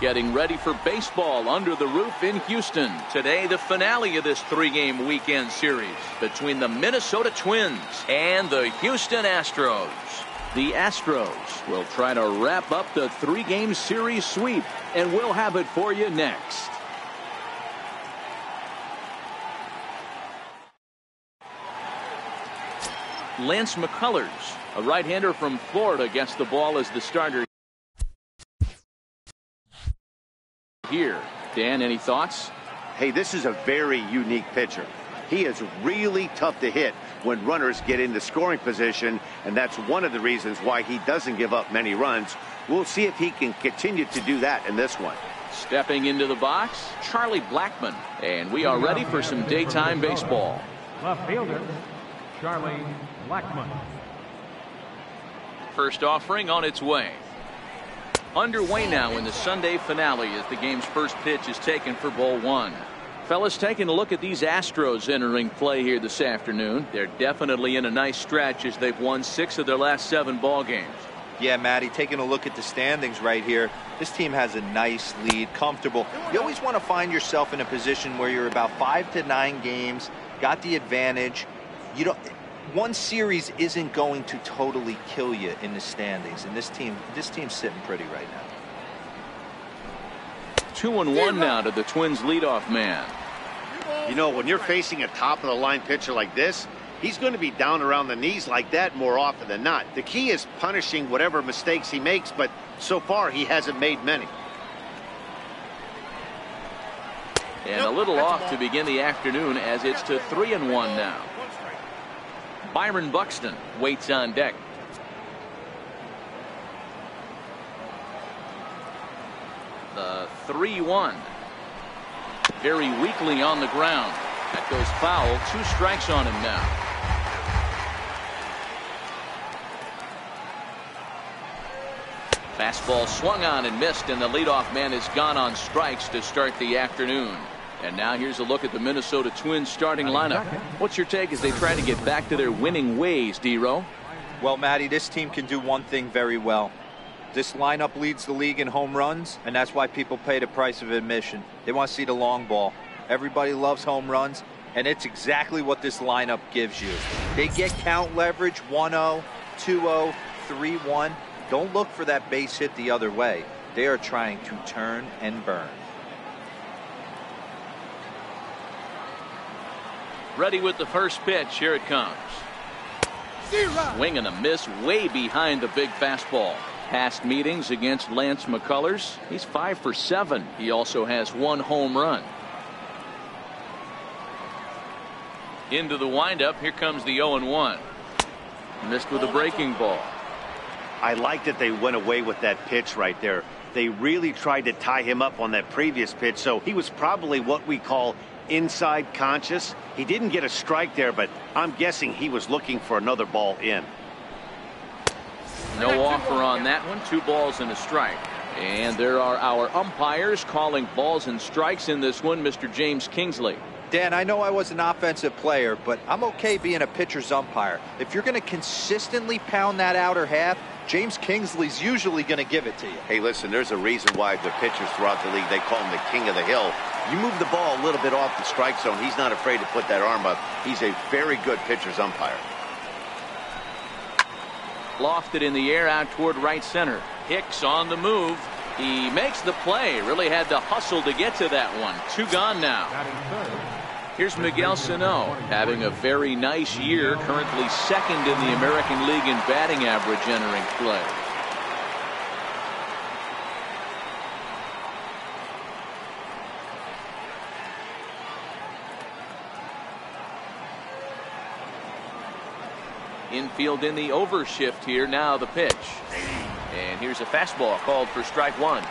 getting ready for baseball under the roof in Houston. Today, the finale of this three-game weekend series between the Minnesota Twins and the Houston Astros. The Astros will try to wrap up the three-game series sweep, and we'll have it for you next. Lance McCullers, a right-hander from Florida, gets the ball as the starter here. Dan, any thoughts? Hey, this is a very unique pitcher. He is really tough to hit when runners get into scoring position, and that's one of the reasons why he doesn't give up many runs. We'll see if he can continue to do that in this one. Stepping into the box, Charlie Blackmon, and we are ready for some daytime baseball. Left fielder, Charlie Blackmon. First offering on its way. Underway now in the Sunday finale as the game's first pitch is taken for ball one. Fellas, taking a look at these Astros entering play here this afternoon. They're definitely in a nice stretch as they've won 6 of their last 7 ball games. Yeah, Matty, taking a look at the standings right here, this team has a nice lead, comfortable. You always want to find yourself in a position where you're about 5 to 9 games, got the advantage. You don't. One series isn't going to totally kill you in the standings, and this team's sitting pretty right now. 2-1 now to the Twins leadoff man. You know, when you're facing a top-of-the-line pitcher like this, he's going to be down around the knees like that more often than not. The key is punishing whatever mistakes he makes, but so far he hasn't made many. And a little off to begin the afternoon as it's to 3-1 now. Byron Buxton waits on deck. The 3-1. Very weakly on the ground. That goes foul. 2 strikes on him now. Fastball swung on and missed, and the leadoff man is gone on strikes to start the afternoon. And now here's a look at the Minnesota Twins starting lineup. What's your take as they try to get back to their winning ways, D-Row? Well, Matty, this team can do one thing very well. This lineup leads the league in home runs, and that's why people pay the price of admission. They want to see the long ball. Everybody loves home runs, and it's exactly what this lineup gives you. They get count leverage 1-0, 2-0, 3-1. Don't look for that base hit the other way. They are trying to turn and burn. Ready with the first pitch. Here it comes. Swing and a miss way behind the big fastball. Past meetings against Lance McCullers, he's 5 for 7. He also has 1 home run. Into the windup. Here comes the 0-1. Missed with a breaking ball. I like that they went away with that pitch right there. They really tried to tie him up on that previous pitch, so he was probably what we call inside conscious. He didn't get a strike there, but I'm guessing he was looking for another ball in. No offer on that one. 2 balls and a strike. And there are our umpires calling balls and strikes in this one. Mr. James Kingsley. Dan, I know I was an offensive player, but I'm okay being a pitcher's umpire. If you're going to consistently pound that outer half, James Kingsley's usually going to give it to you. Hey, listen, there's a reason why the pitchers throughout the league, they call him the king of the hill. You move the ball a little bit off the strike zone, he's not afraid to put that arm up. He's a very good pitcher's umpire. Lofted in the air out toward right center. Hicks on the move. He makes the play. Really had to hustle to get to that one. 2 gone now. Here's Miguel Sano having a very nice year, currently 2nd in the American League in batting average entering play. Infield in the overshift here. Now the pitch. And here's a fastball called for strike 1.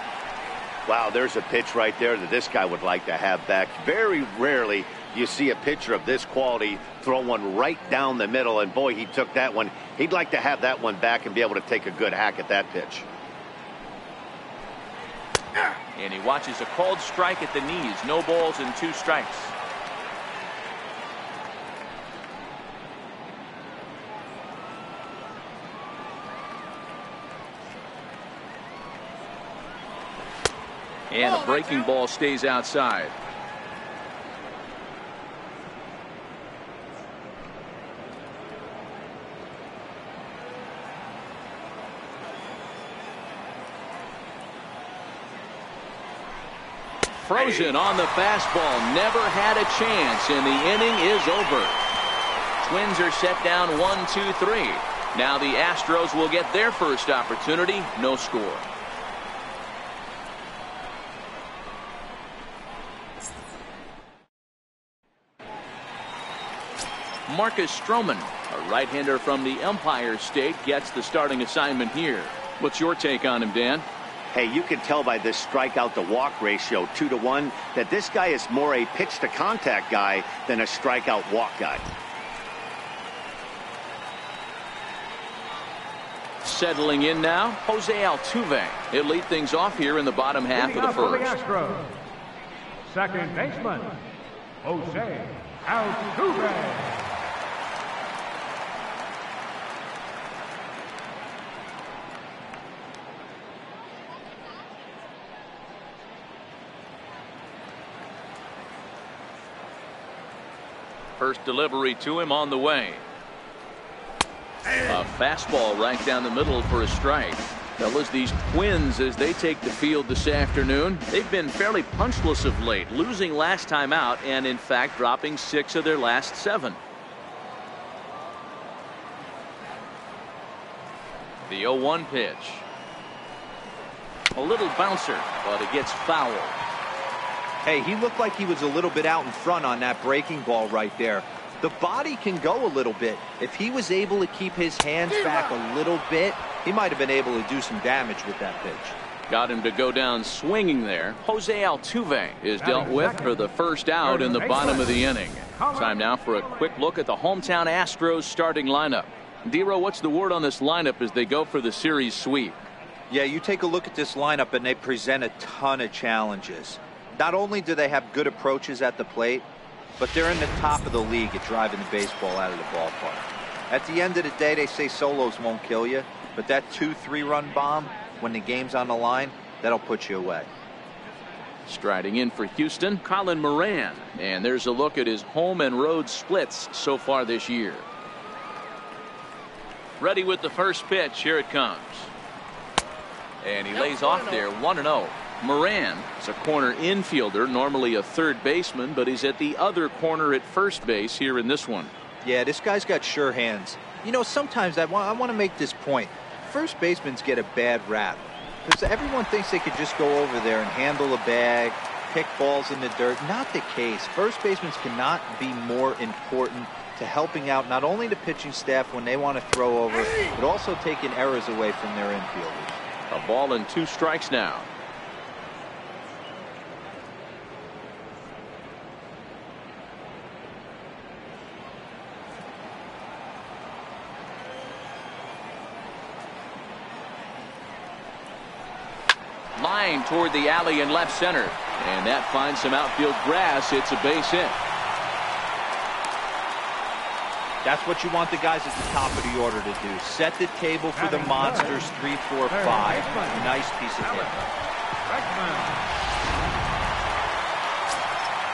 Wow, there's a pitch right there that this guy would like to have back. Very rarely you see a pitcher of this quality throw one right down the middle, and boy, he took that one. He'd like to have that one back and be able to take a good hack at that pitch. And he watches a called strike at the knees. No balls and 2 strikes. And a breaking ball stays outside. Frozen on the fastball. Never had a chance, and the inning is over. Twins are set down 1-2-3. Now the Astros will get their first opportunity. No score. Marcus Stroman, a right-hander from the Empire State, gets the starting assignment here. What's your take on him, Dan? Hey, you can tell by this strikeout to walk ratio 2-to-1 that this guy is more a pitch to contact guy than a strikeout walk guy. Settling in now, Jose Altuve. He'll lead things off here in the bottom half of the first. Astros, second baseman, Jose Altuve. First delivery to him on the way. A fastball right down the middle for a strike. Fellas, these Twins, as they take the field this afternoon, they've been fairly punchless of late, losing last time out and in fact dropping 6 of their last 7. The 0-1 pitch. A little bouncer, but it gets foul. Hey, he looked like he was a little bit out in front on that breaking ball right there. The body can go a little bit. If he was able to keep his hands back a little bit, he might have been able to do some damage with that pitch. Got him to go down swinging there. Jose Altuve is dealt with for the first out in the bottom of the inning. Time now for a quick look at the hometown Astros starting lineup. Dero, what's the word on this lineup as they go for the series sweep? Yeah, you take a look at this lineup and they present a ton of challenges. Not only do they have good approaches at the plate, but they're in the top of the league at driving the baseball out of the ballpark. At the end of the day, they say solos won't kill you, but that 2-3 run bomb, when the game's on the line, that'll put you away. Striding in for Houston, Colin Moran. And there's a look at his home and road splits so far this year. Ready with the first pitch. Here it comes. And he lays off there 1-0. Moran is a corner infielder, normally a third baseman, but he's at the other corner at first base here in this one. Yeah, this guy's got sure hands. You know, sometimes I want to make this point. First basemen get a bad rap because everyone thinks they could just go over there and handle a bag, pick balls in the dirt. Not the case. First basemen cannot be more important to helping out not only the pitching staff when they want to throw over, but also taking errors away from their infielders. A ball and 2 strikes now. Line toward the alley in left center, and that finds some outfield grass. It's a base hit. That's what you want the guys at the top of the order to do. Set the table for the monsters. 3, 4, 5. Nice piece of hit.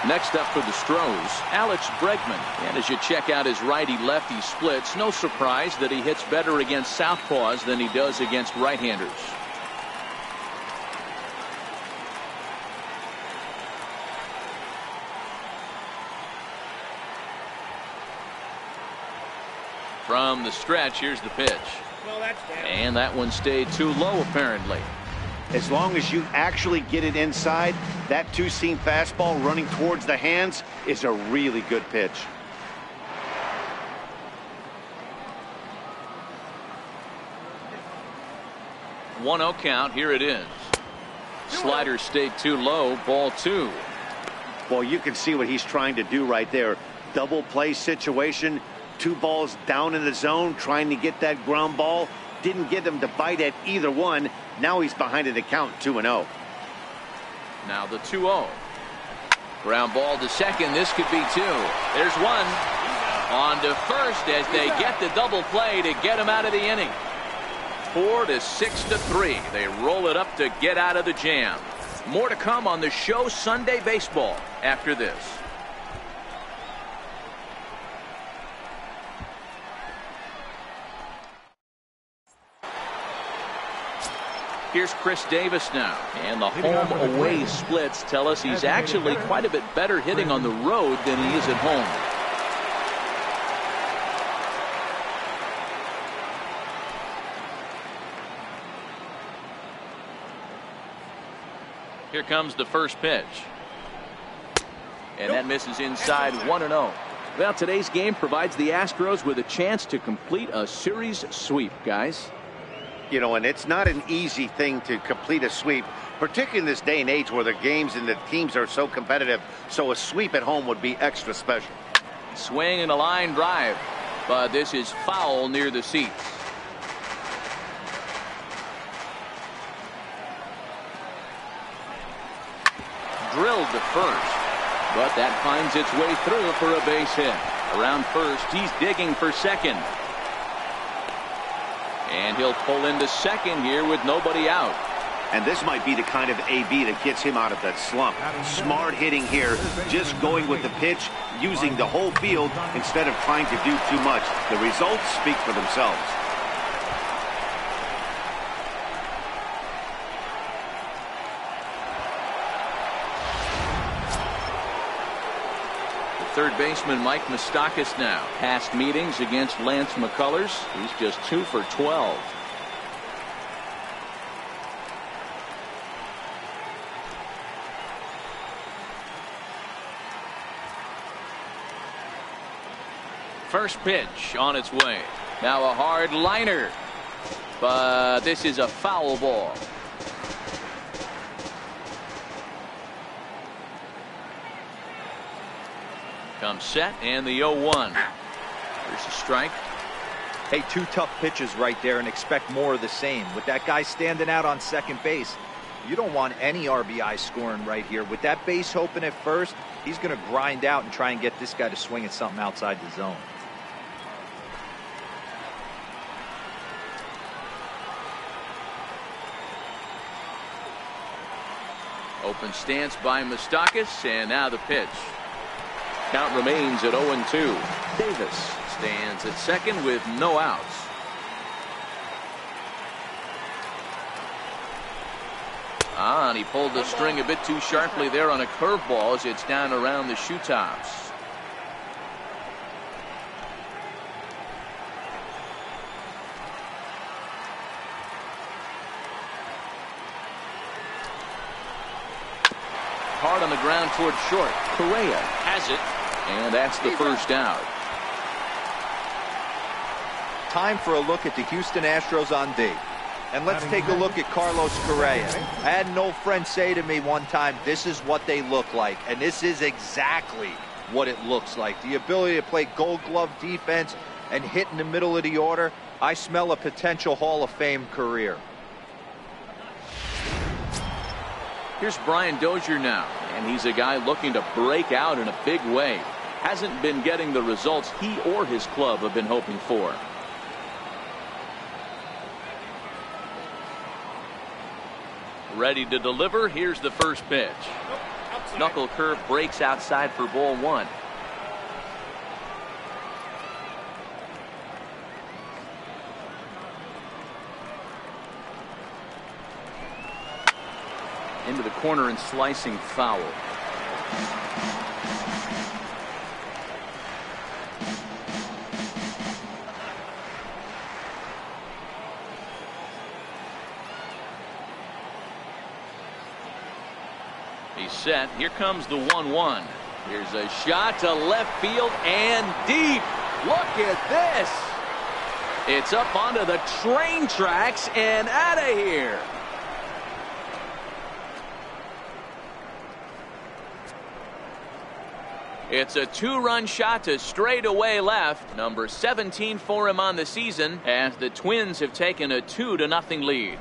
Next up for the Stros, Alex Bregman. And as you check out his righty-lefty splits, no surprise that he hits better against southpaws than he does against right-handers. From the stretch, here's the pitch. And that one stayed too low, apparently. As long as you actually get it inside, that two-seam fastball running towards the hands is a really good pitch. One 0 count. Here it is. Slider stayed too low. Ball 2. Well, you can see what he's trying to do right there. Double play situation. 2 balls down in the zone, trying to get that ground ball. Didn't get him to bite at either one. Now he's behind in the count, 2-0. Now the 2-0. Ground ball to second. This could be 2. There's 1. On to first as they get the double play to get him out of the inning. 4 to 6 to 3. They roll it up to get out of the jam. More to come on the show Sunday Baseball after this. Here's Chris Davis now. And the home-away splits tell us he's actually quite a bit better hitting on the road than he is at home. Here comes the first pitch. And that misses inside 1-0. Well, today's game provides the Astros with a chance to complete a series sweep, guys. You know, and it's not an easy thing to complete a sweep, particularly in this day and age where the games and the teams are so competitive. So a sweep at home would be extra special. Swing and a line drive, but this is foul near the seats. Drilled to first, but that finds its way through for a base hit. Around first, he's digging for second. And he'll pull into second here with nobody out. And this might be the kind of AB that gets him out of that slump. Smart hitting here, just going with the pitch, using the whole field instead of trying to do too much. The results speak for themselves. Third baseman Mike Moustakas now. Past meetings against Lance McCullers. He's just 2 for 12. First pitch on its way. Now a hard liner. But this is a foul ball. Comes set and the 0-1. There's a strike. Hey, 2 tough pitches right there and expect more of the same. With that guy standing out on second base, you don't want any RBI scoring right here. With that base open at first, he's going to grind out and try and get this guy to swing at something outside the zone. Open stance by Moustakas, and now the pitch. Count remains at 0-2. Davis stands at second with no outs. And he pulled the string a bit too sharply there on a curveball as it's down around the shoe tops. Hard on the ground toward short. Correa has it. And that's the first out. Time for a look at the Houston Astros on D. And let's take a look at Carlos Correa. I had an old friend say to me one time, this is what they look like. And this is exactly what it looks like. The ability to play gold glove defense and hit in the middle of the order. I smell a potential Hall of Fame career. Here's Brian Dozier now. And he's a guy looking to break out in a big way. Hasn't been getting the results he or his club have been hoping for. Ready to deliver. Here's the first pitch. Knuckle curve breaks outside for ball 1. Into the corner and slicing foul. He's set. Here comes the 1-1. Here's a shot to left field and deep. Look at this. It's up onto the train tracks and out of here. It's a 2-run shot to straightaway left. Number 17 for him on the season, as the Twins have taken a 2-0 lead.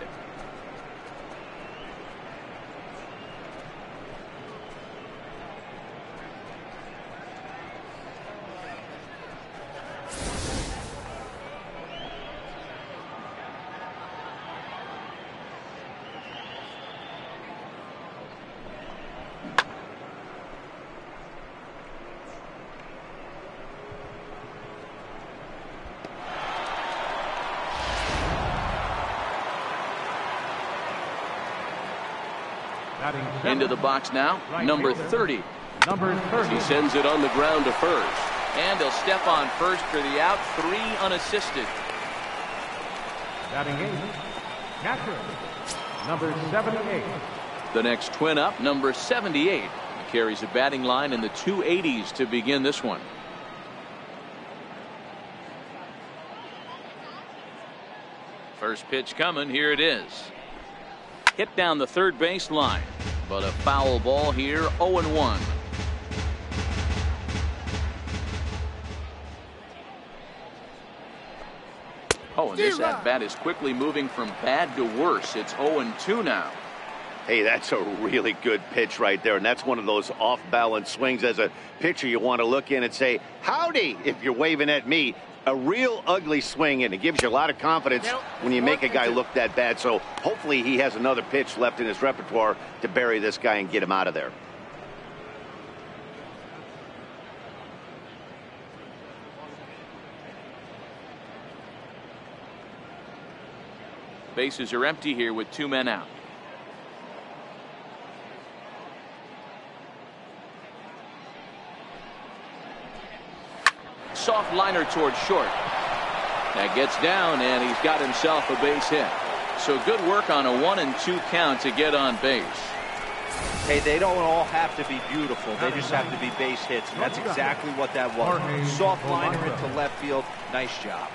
Into the box now, number 30. Number 30. He sends it on the ground to first. And he'll step on first for the out, 3 unassisted. Batting 8, catcher, number 78. The next Twin up, number 78. He carries a batting line in the 280s to begin this one. First pitch coming, here it is. Hit down the third base line, but a foul ball here, 0-1. Oh, and this at-bat is quickly moving from bad to worse. It's 0-2 now. Hey, that's a really good pitch right there, and that's one of those off-balance swings. As a pitcher, you want to look in and say, howdy, if you're waving at me. A real ugly swing, and it gives you a lot of confidence when you make a guy look that bad. So hopefully he has another pitch left in his repertoire to bury this guy and get him out of there. Bases are empty here with 2 men out. Soft liner towards short. That gets down, and he's got himself a base hit. So good work on a 1-2 count to get on base. Hey, they don't all have to be beautiful. They just have to be base hits, and that's exactly what that was. Soft liner into left field. Nice job.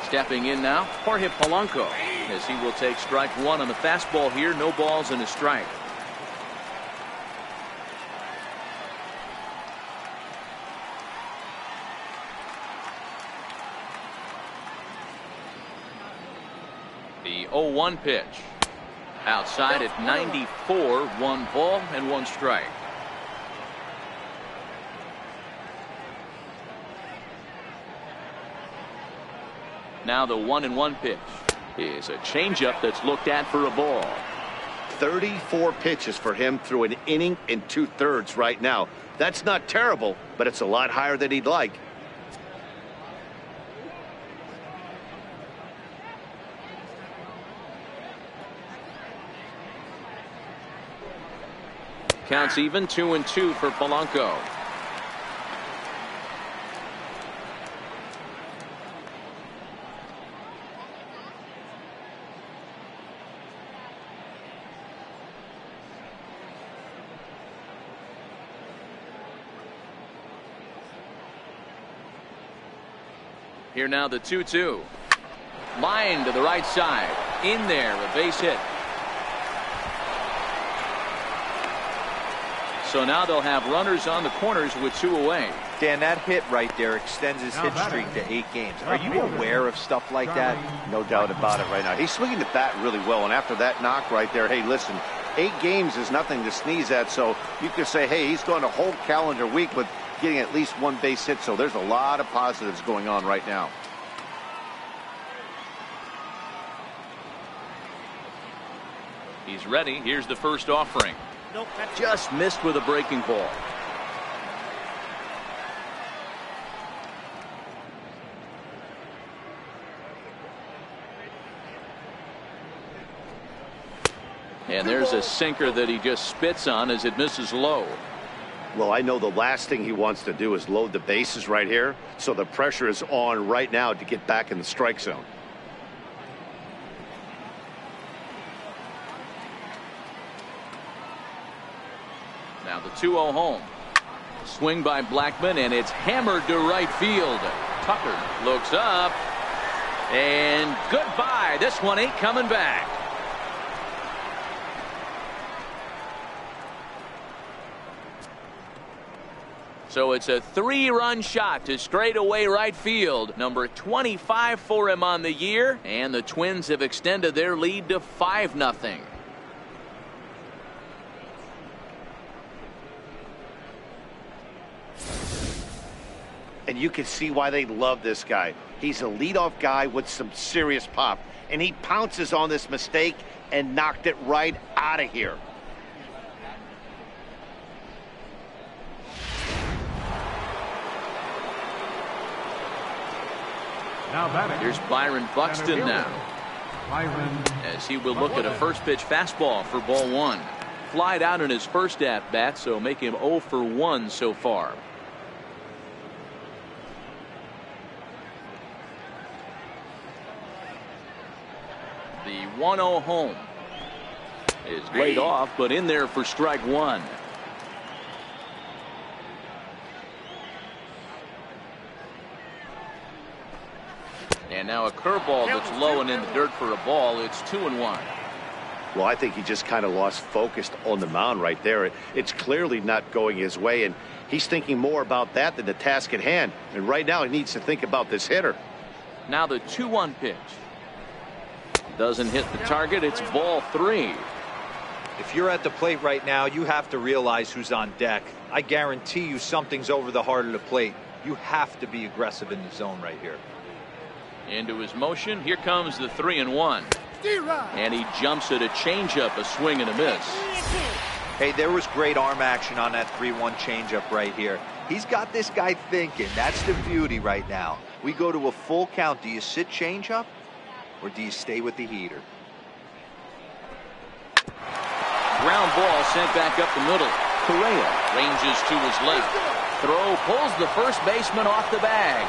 Stepping in now, Jorge Polanco, as he will take strike 1 on the fastball here. No balls and a strike. The 0-1 pitch. Outside at 94, 1 ball and 1 strike. Now the 1-1 pitch is a changeup that's looked at for a ball. 34 pitches for him through an inning and 2/3 right now. That's not terrible, but it's a lot higher than he'd like. Counts even, 2-2 for Polanco. Here now the 2-2. Line to the right side. In there, a base hit. So now they'll have runners on the corners with 2 away. Dan, that hit right there extends his hit streak to 8 games. Are you aware of stuff like that? No doubt about it right now. He's swinging the bat really well, and after that knock right there, hey, listen, 8 games is nothing to sneeze at, so you could say, hey, he's going a whole calendar week with getting at least 1 base hit, so there's a lot of positives going on right now. He's ready. Here's the first offering. Just missed with a breaking ball. And there's a sinker that he just spits on as it misses low. Well, I know the last thing he wants to do is load the bases right here, so the pressure is on right now to get back in the strike zone. Now the 2-0 home. Swing by Blackmon, and it's hammered to right field. Tucker looks up, and goodbye. This one ain't coming back. So it's a 3-run shot to straightaway right field. Number 25 for him on the year, and the Twins have extended their lead to 5-0. And you can see why they love this guy. He's a leadoff guy with some serious pop, and he pounces on this mistake and knocked it right out of here. Now batting. Here's Byron Buxton now, Byron. as he will look at a first pitch fastball for ball one. Flied out in his first at bat, so make him 0 for 1 so far. The 1-0 home is laid off, but in there for strike one. And now a curveball that's low and in the dirt for a ball. It's 2-1. Well, I think he just kind of lost focus on the mound right there. It's clearly not going his way, and he's thinking more about that than the task at hand. And right now he needs to think about this hitter. Now the 2-1 pitch. Doesn't hit the target. It's ball 3. If you're at the plate right now, you have to realize who's on deck. I guarantee you something's over the heart of the plate. You have to be aggressive in the zone right here. Into his motion. Here comes the 3-1. And he jumps at a changeup, a swing and a miss. Hey, there was great arm action on that 3-1 changeup right here. He's got this guy thinking. That's the beauty right now. We go to a full count. Do you sit changeup or do you stay with the heater? Ground ball sent back up the middle. Correa ranges to his left. Throw pulls the first baseman off the bag.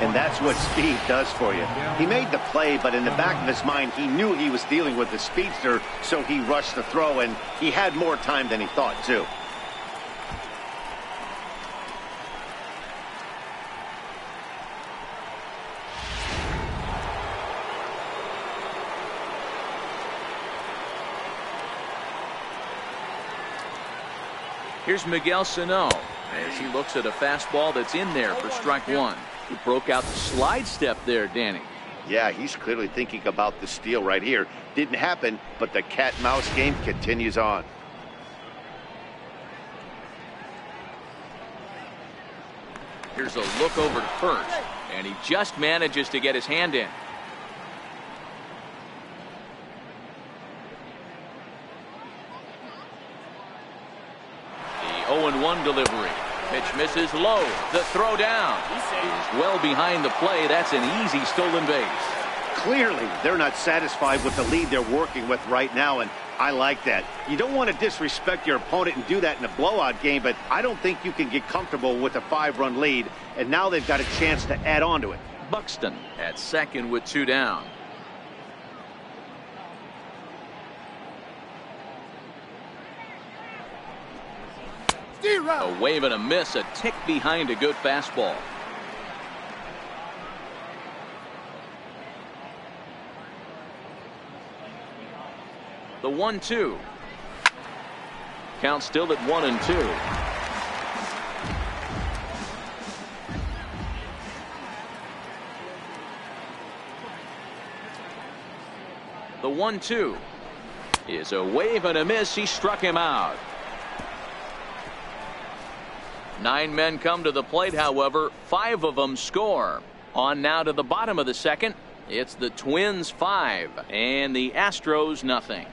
And that's what speed does for you. He made the play, but in the back of his mind, he knew he was dealing with the speedster, so he rushed the throw, and he had more time than he thought, too. Here's Miguel Sano as he looks at a fastball that's in there for strike one. He broke out the slide step there, Danny. Yeah, he's clearly thinking about the steal right here. Didn't happen, but the cat-mouse game continues on. Here's a look over to first, and he just manages to get his hand in. The 0-1 delivery. Pitch misses low. The throw down. He's well behind the play. That's an easy stolen base. Clearly, they're not satisfied with the lead they're working with right now, and I like that. You don't want to disrespect your opponent and do that in a blowout game, but I don't think you can get comfortable with a 5-run lead, and now they've got a chance to add on to it. Buxton at second with 2 down. A wave and a miss, a tick behind a good fastball. The 1-2. Count still at 1-2. The 1-2 is a wave and a miss. He struck him out. 9 men come to the plate, however, 5 of them score. On now to the bottom of the second. It's the Twins 5 and the Astros nothing.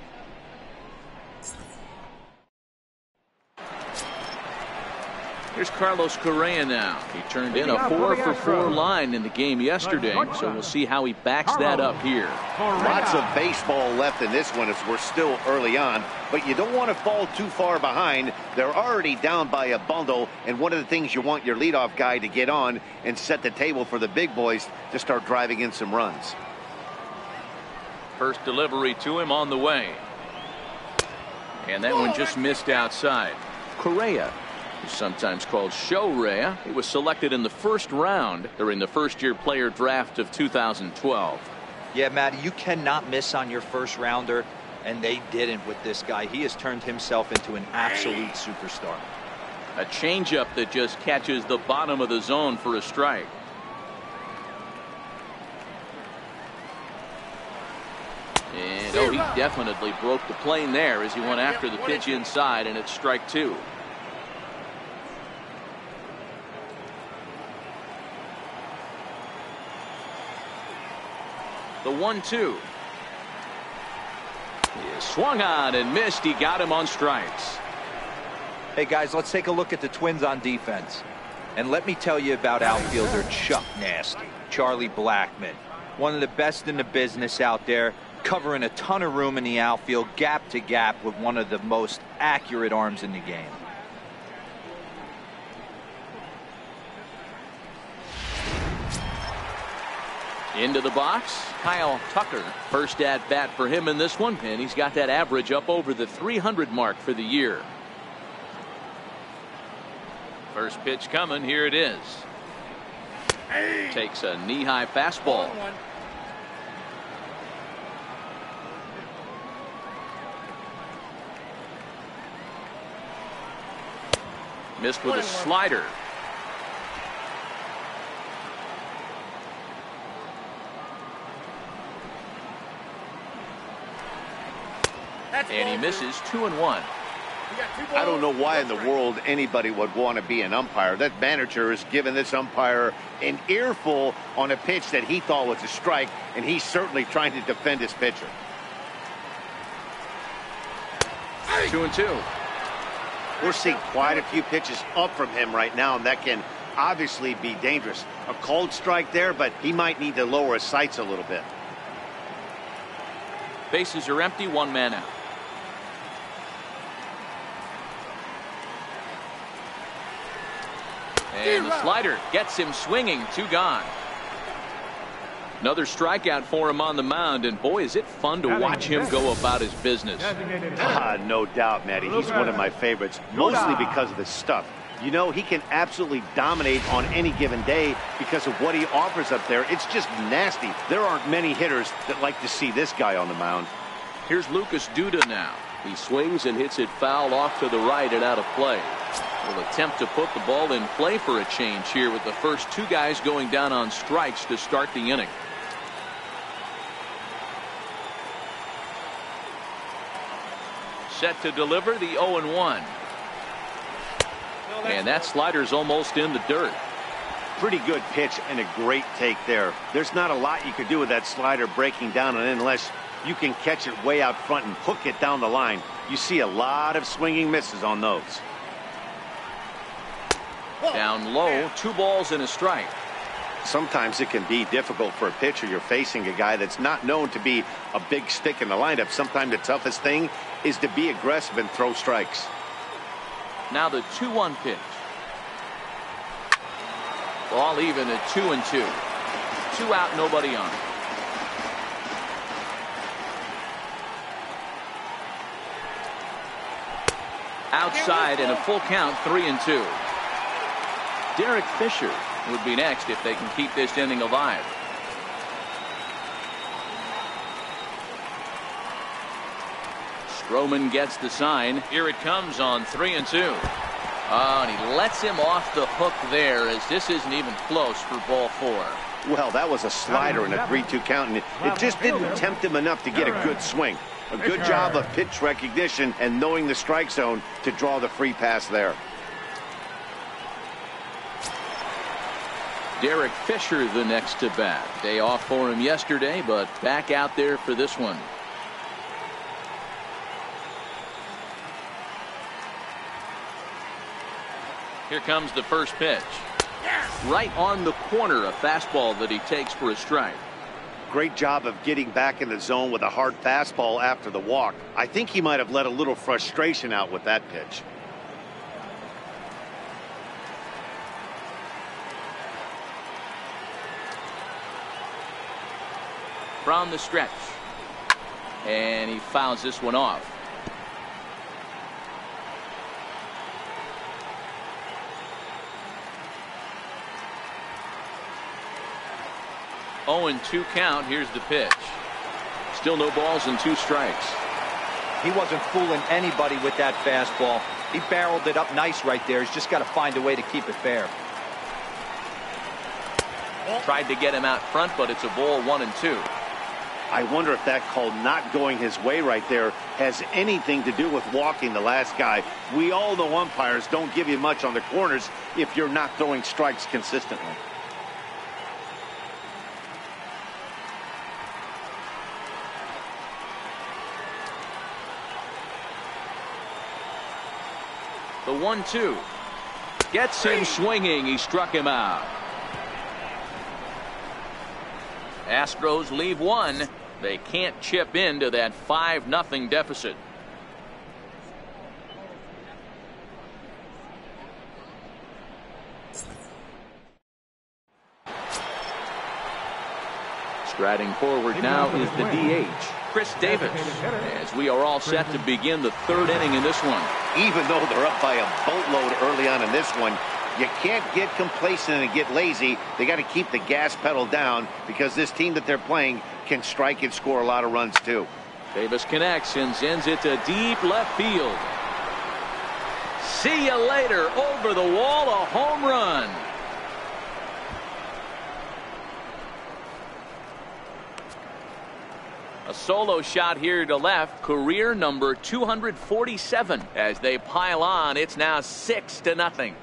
Here's Carlos Correa now. He turned in a 4-for-4 line in the game yesterday, so we'll see how he backs that up here. Lots of baseball left in this one as we're still early on, but you don't want to fall too far behind. They're already down by a bundle, and one of the things you want your leadoff guy to get on and set the table for the big boys to start driving in some runs. First delivery to him on the way. And that one just missed outside. Correa, who's sometimes called Show-Rea, he was selected in the first round during the first-year player draft of 2012. Yeah, Matty, you cannot miss on your first rounder, and they didn't with this guy. He has turned himself into an absolute superstar. A changeup that just catches the bottom of the zone for a strike. And oh, he definitely broke the plane there as he went after the pitch inside, and it's strike 2. The 1-2 is swung on and missed. He got him on strikes. Hey guys, let's take a look at the Twins on defense. And let me tell you about outfielder Chuck Nasty, Charlie Blackmon. One of the best in the business out there, covering a ton of room in the outfield, gap to gap, with one of the most accurate arms in the game. Into the box, Kyle Tucker. First at bat for him in this one, and he's got that average up over the 300 mark for the year. First pitch coming, here it is. Takes a knee-high fastball. Missed with a slider. And he misses 2-1. I don't know why in the world anybody would want to be an umpire. That manager has given this umpire an earful on a pitch that he thought was a strike, and he's certainly trying to defend his pitcher. 2-2. We're seeing quite a few pitches up from him right now, and that can obviously be dangerous. A called strike there, but he might need to lower his sights a little bit. Bases are empty, one man out. And the slider gets him swinging. 2 gone. Another strikeout for him on the mound, and boy, is it fun to watch him go about his business. No doubt, Matty. He's one of my favorites, mostly because of his stuff. You know, he can absolutely dominate on any given day because of what he offers up there. It's just nasty. There aren't many hitters that like to see this guy on the mound. Here's Lucas Duda now. He swings and hits it foul off to the right and out of play. Will attempt to put the ball in play for a change here with the first 2 guys going down on strikes to start the inning. Set to deliver the 0-1. And that slider's almost in the dirt. Pretty good pitch and a great take there. There's not a lot you could do with that slider breaking down and in unless you can catch it way out front and hook it down the line. You see a lot of swinging misses on those. Down low, 2 balls and a strike. Sometimes it can be difficult for a pitcher. You're facing a guy that's not known to be a big stick in the lineup. Sometimes the toughest thing is to be aggressive and throw strikes. Now the 2-1 pitch. Ball even at 2-2. 2 out, nobody on. Outside and a full count, 3-2. Derek Fisher would be next if they can keep this inning alive. Stroman gets the sign. Here it comes on 3-2. And he lets him off the hook there as this isn't even close for ball 4. Well, that was a slider in a 3-2 count, and it just didn't tempt him enough to get a good swing. A good job of pitch recognition and knowing the strike zone to draw the free pass there. Derek Fisher the next to bat. Day off for him yesterday, but back out there for this one. Here comes the first pitch. Right on the corner, a fastball that he takes for a strike. Great job of getting back in the zone with a hard fastball after the walk. I think he might have let a little frustration out with that pitch. From the stretch. And he fouls this one off. Oh, and 2 count. Here's the pitch. Still no balls and 2 strikes. He wasn't fooling anybody with that fastball. He barreled it up nice right there. He's just got to find a way to keep it fair. Tried to get him out front, but it's a ball, 1-2. I wonder if that call not going his way right there has anything to do with walking the last guy. We all know umpires don't give you much on the corners if you're not throwing strikes consistently. The 1-2. gets him swinging. He struck him out. Astros leave one. They can't chip into that 5-0 deficit. Striding forward now is the DH, Chris Davis, as we are all set to begin the third inning in this one. Even though they're up by a boatload early on in this one, you can't get complacent and get lazy. They got to keep the gas pedal down because this team that they're playing can strike and score a lot of runs too. Davis connects and sends it to deep left field. See you later. Over the wall, a home run. A solo shot here to left, career number 247. As they pile on, it's now 6-0.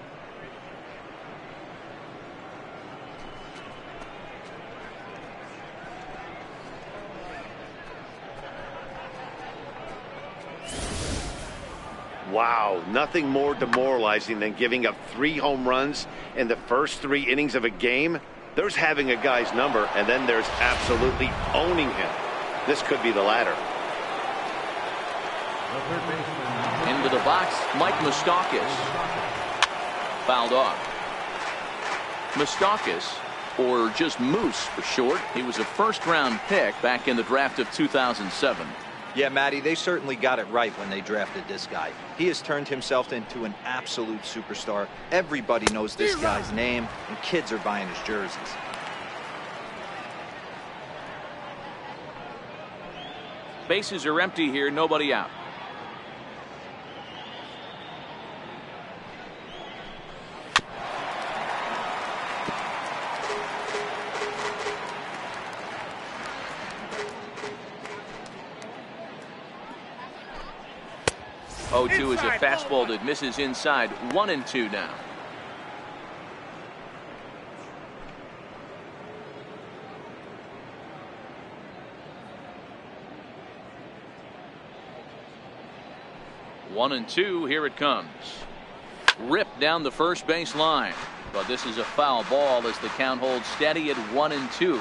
Wow, nothing more demoralizing than giving up 3 home runs in the first 3 innings of a game. There's having a guy's number, and then there's absolutely owning him. This could be the latter. Into the box, Mike Moustakas. Fouled off. Moustakas, or just Moose for short, he was a first-round pick back in the draft of 2007. Yeah, Matty, they certainly got it right when they drafted this guy. He has turned himself into an absolute superstar. Everybody knows this guy's name, and kids are buying his jerseys. Bases are empty here, nobody out. Oh-2 is a fastball that misses inside. 1-2 now. One and two, here it comes. Ripped down the first base line. But this is a foul ball as the count holds steady at 1-2.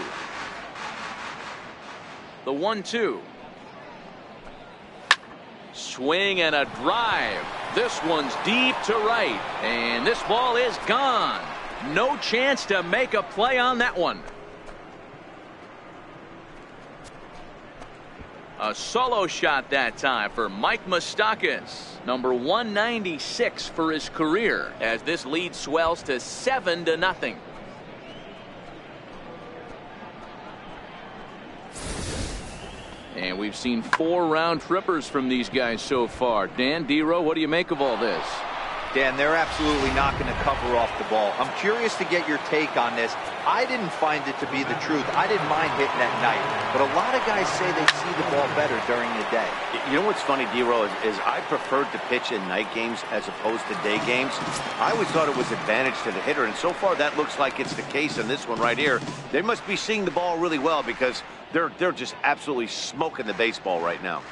The 1-2. Swing and a drive. This one's deep to right. And this ball is gone. No chance to make a play on that one. A solo shot that time for Mike Moustakas. Number 196 for his career as this lead swells to 7-0. And we've seen 4 round trippers from these guys so far. Dan, D-Row, what do you make of all this? Dan, they're absolutely not going to cover off the ball. I'm curious to get your take on this. I didn't find it to be the truth. I didn't mind hitting at night. But a lot of guys say they see the ball better during the day. You know what's funny, D-Row, is I preferred to pitch in night games as opposed to day games. I always thought it was advantage to the hitter, and so far that looks like it's the case in this one right here. They must be seeing the ball really well because they're just absolutely smoking the baseball right now.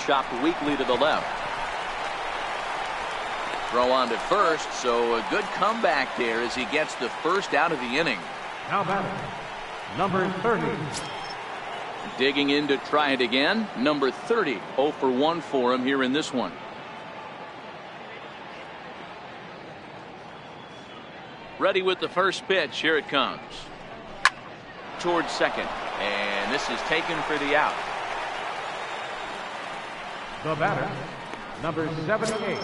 Chopped weakly to the left. Throw on to first, so a good comeback there as he gets the first out of the inning. Now batting, number 30. Digging in to try it again. Number 30, 0 for 1 for him here in this one. Ready with the first pitch. Here it comes. Towards second. And this is taken for the out. The batter, number 78.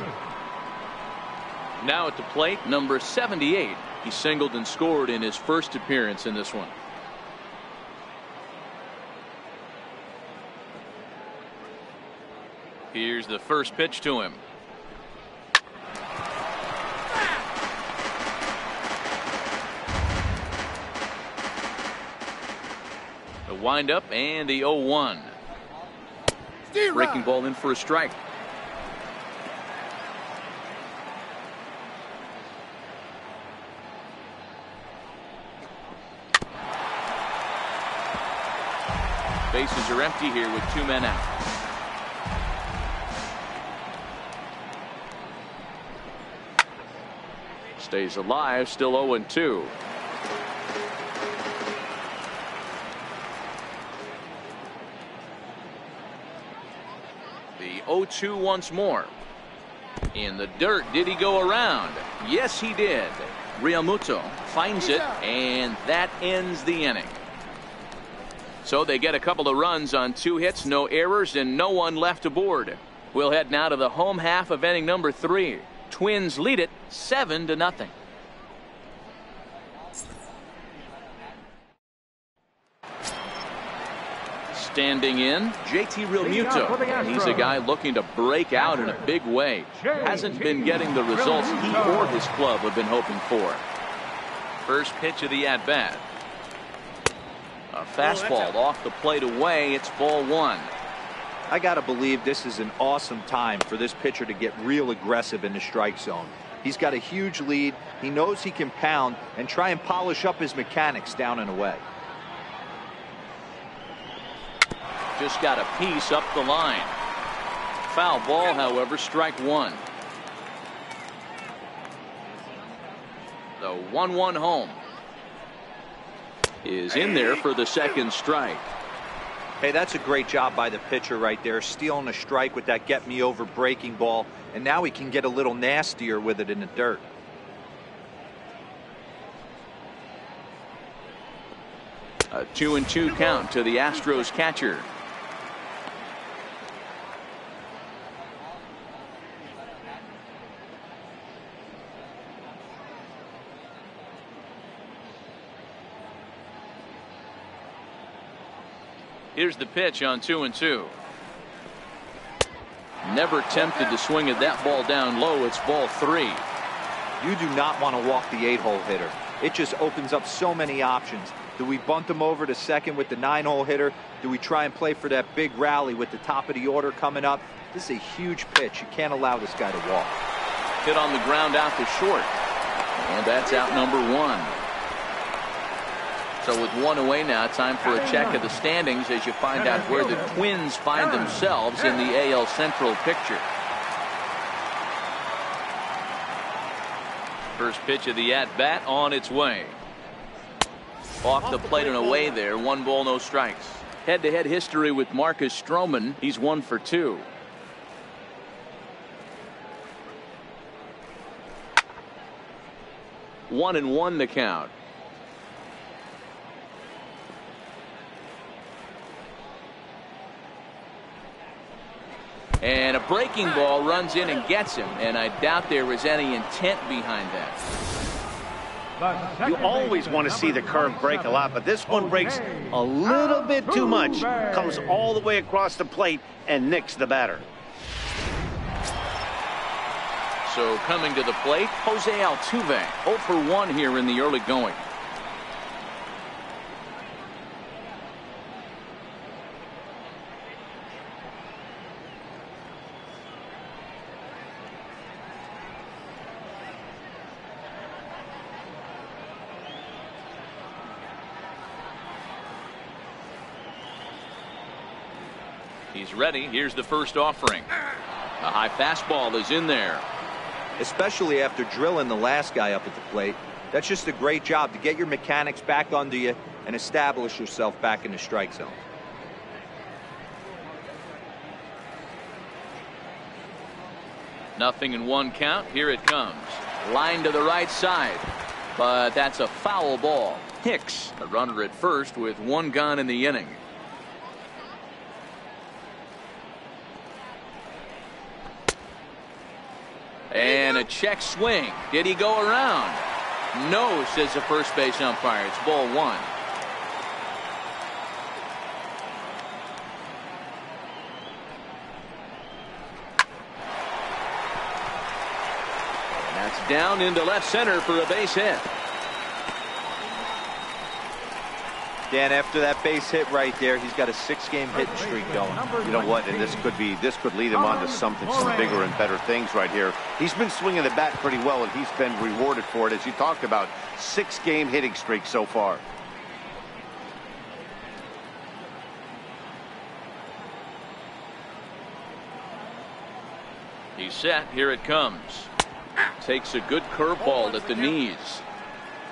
Now at the plate, number 78. He singled and scored in his first appearance in this one. Here's the first pitch to him. The windup and the 0-1. Breaking ball in for a strike. Bases are empty here with 2 men out. Stays alive, still 0-2. The 0-2 once more. In the dirt, did he go around? Yes, he did. Realmuto finds it, and that ends the inning. So they get a couple of runs on 2 hits, no errors, and no one left aboard. We'll head now to the home half of inning number 3. Twins lead it 7-0. Standing in, JT Realmuto. He's a guy looking to break out in a big way. Hasn't been getting the results he or his club have been hoping for. First pitch of the at-bat. A fastball off the plate away. It's ball 1. I got to believe this is an awesome time for this pitcher to get real aggressive in the strike zone. He's got a huge lead. He knows he can pound and try and polish up his mechanics down and away. Just got a piece up the line. Foul ball, however, strike 1. The 1-1 home is in there for the second strike. Hey, that's a great job by the pitcher right there, stealing a strike with that get me over breaking ball, and now he can get a little nastier with it in the dirt. A 2-2 count to the Astros catcher. Here's the pitch on 2-2. Never tempted to swing at that ball down low. It's ball 3. You do not want to walk the 8-hole hitter. It just opens up so many options. Do we bunt him over to second with the 9-hole hitter? Do we try and play for that big rally with the top of the order coming up? This is a huge pitch. You can't allow this guy to walk. Hit on the ground out to short. And that's out number 1. So with 1 away now, time for a check of the standings as you find out where the Twins find themselves in the AL Central picture. First pitch of the at-bat on its way. Off the plate and away there. 1 ball, no strikes. Head-to-head history with Marcus Stroman. He's 1 for 2. One and 1 the count. And a breaking ball runs in and gets him, and I doubt there was any intent behind that. You always want to see the curve break a lot, but this one breaks a little bit too much. Comes all the way across the plate and nicks the batter. So coming to the plate, Jose Altuve, 0 for 1 here in the early going. He's ready. Here's the first offering. A high fastball is in there. Especially after drilling the last guy up at the plate. That's just a great job to get your mechanics back under you and establish yourself back in the strike zone. Nothing in 1 count. Here it comes. Line to the right side. But that's a foul ball. Hicks, a runner at first with 1 gone in the inning. And a check swing. Did he go around? No, says the first base umpire. It's ball 1. And that's down into left center for a base hit. Dan, after that base hit right there, he's got a 6-game hitting streak going. You know what? And this could lead him on to some bigger and better things right here. He's been swinging the bat pretty well, and he's been rewarded for it, as you talked about. 6-game hitting streak so far. He's set. Here it comes. Takes a good curveball at the knees.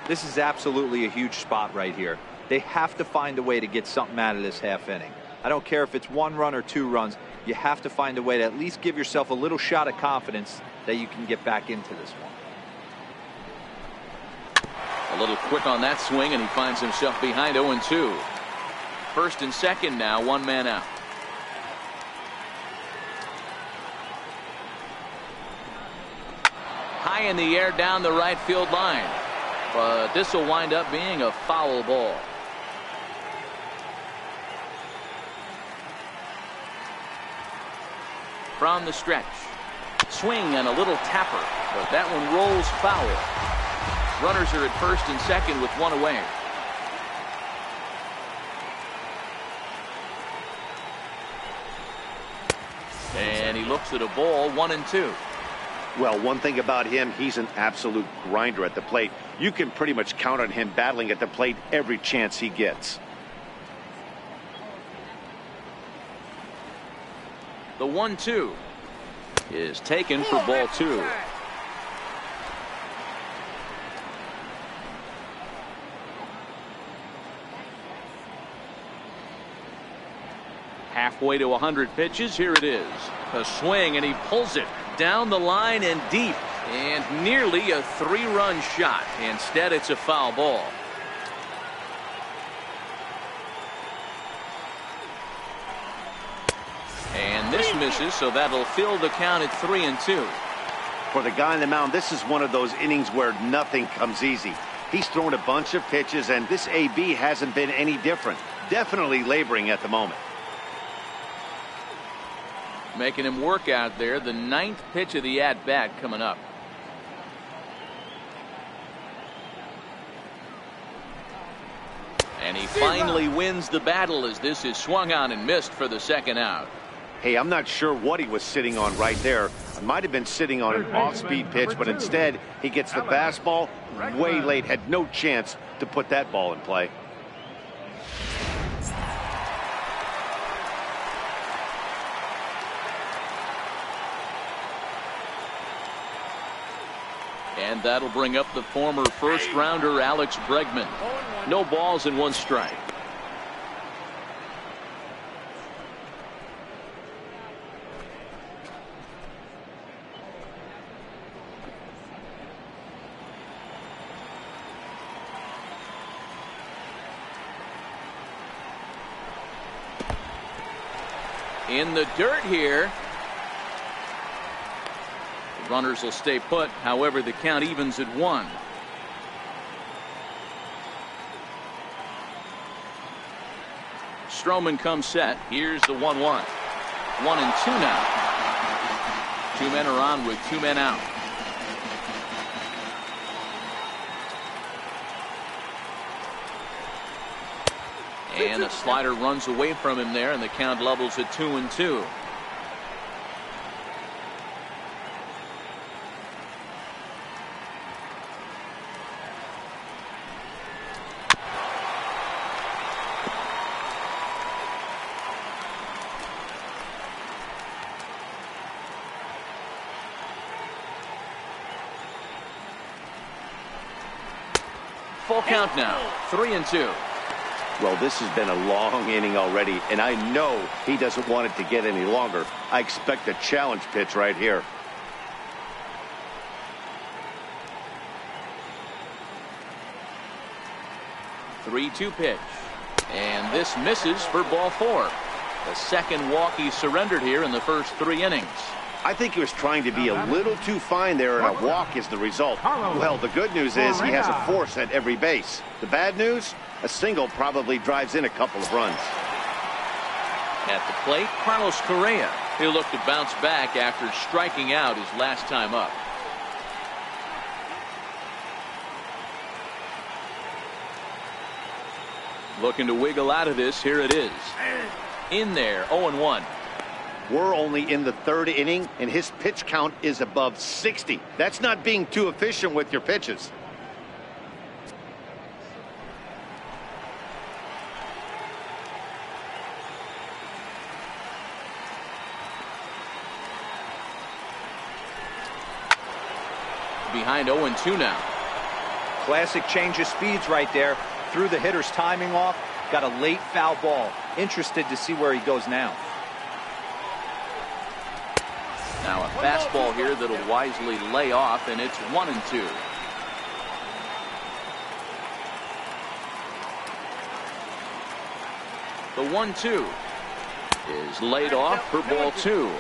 This is absolutely a huge spot right here. They have to find a way to get something out of this half inning. I don't care if it's 1 run or 2 runs. You have to find a way to at least give yourself a little shot of confidence that you can get back into this one. A little quick on that swing, and he finds himself behind 0-2. First and second now, 1 man out. High in the air down the right field line. But this will wind up being a foul ball. From the stretch. Swing and a little tapper. But that one rolls foul. Runners are at first and second with 1 away. And he looks at a ball, 1-2. Well, one thing about him, he's an absolute grinder at the plate. You can pretty much count on him battling at the plate every chance he gets. The 1-2 is taken for ball 2. Halfway to 100 pitches. Here it is. A swing, and he pulls it down the line and deep, and nearly a 3-run shot. Instead, it's a foul ball. And this misses, so that'll fill the count at 3-2. For the guy on the mound, this is one of those innings where nothing comes easy. He's thrown a bunch of pitches, and this AB hasn't been any different. Definitely laboring at the moment. Making him work out there. The 9th pitch of the at-bat coming up. And he finally wins the battle as this is swung on and missed for the 2nd out. Hey, I'm not sure what he was sitting on right there. It might have been sitting on an off-speed pitch, but instead he gets the fastball way late. Had no chance to put that ball in play. And that'll bring up the former first-rounder Alex Bregman. No balls and 1 strike. In the dirt here. Runners will stay put. However, the count evens at 1. Stroman comes set. Here's the 1-1. 1-2 now. 2 men are on with 2 men out. And a slider runs away from him there, and the count levels at 2-2. Full count now, 3-2. Well, this has been a long inning already, and I know he doesn't want it to get any longer. I expect a challenge pitch right here. Three-two pitch. And this misses for ball 4. The second walk he surrendered here in the first 3 innings. I think he was trying to be a little too fine there, and a walk is the result. Well, the good news is he has a force at every base. The bad news? A single probably drives in a couple of runs. At the plate, Carlos Correa. He'll look to bounce back after striking out his last time up. Looking to wiggle out of this. Here it is. In there, 0-1. We're only in the 3rd inning, and his pitch count is above 60. That's not being too efficient with your pitches. behind 0-2 now. Classic change of speeds right there. Threw the hitter's timing off. Got a late foul ball. Interested to see where he goes now. Now a fastball here that'll wisely lay off, and it's 1-2. The 1-2 is laid off for ball 2.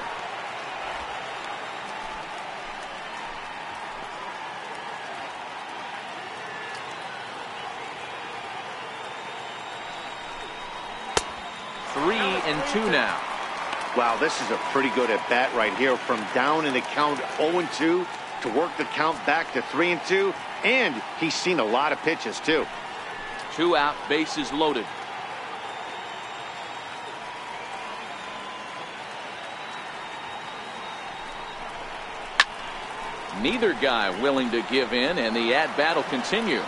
Three and 2 now. Wow, this is a pretty good at bat right here. From down in the count 0-2 to work the count back to 3-2, and he's seen a lot of pitches too. 2 out, bases loaded. Neither guy willing to give in, and the at-bat will continue.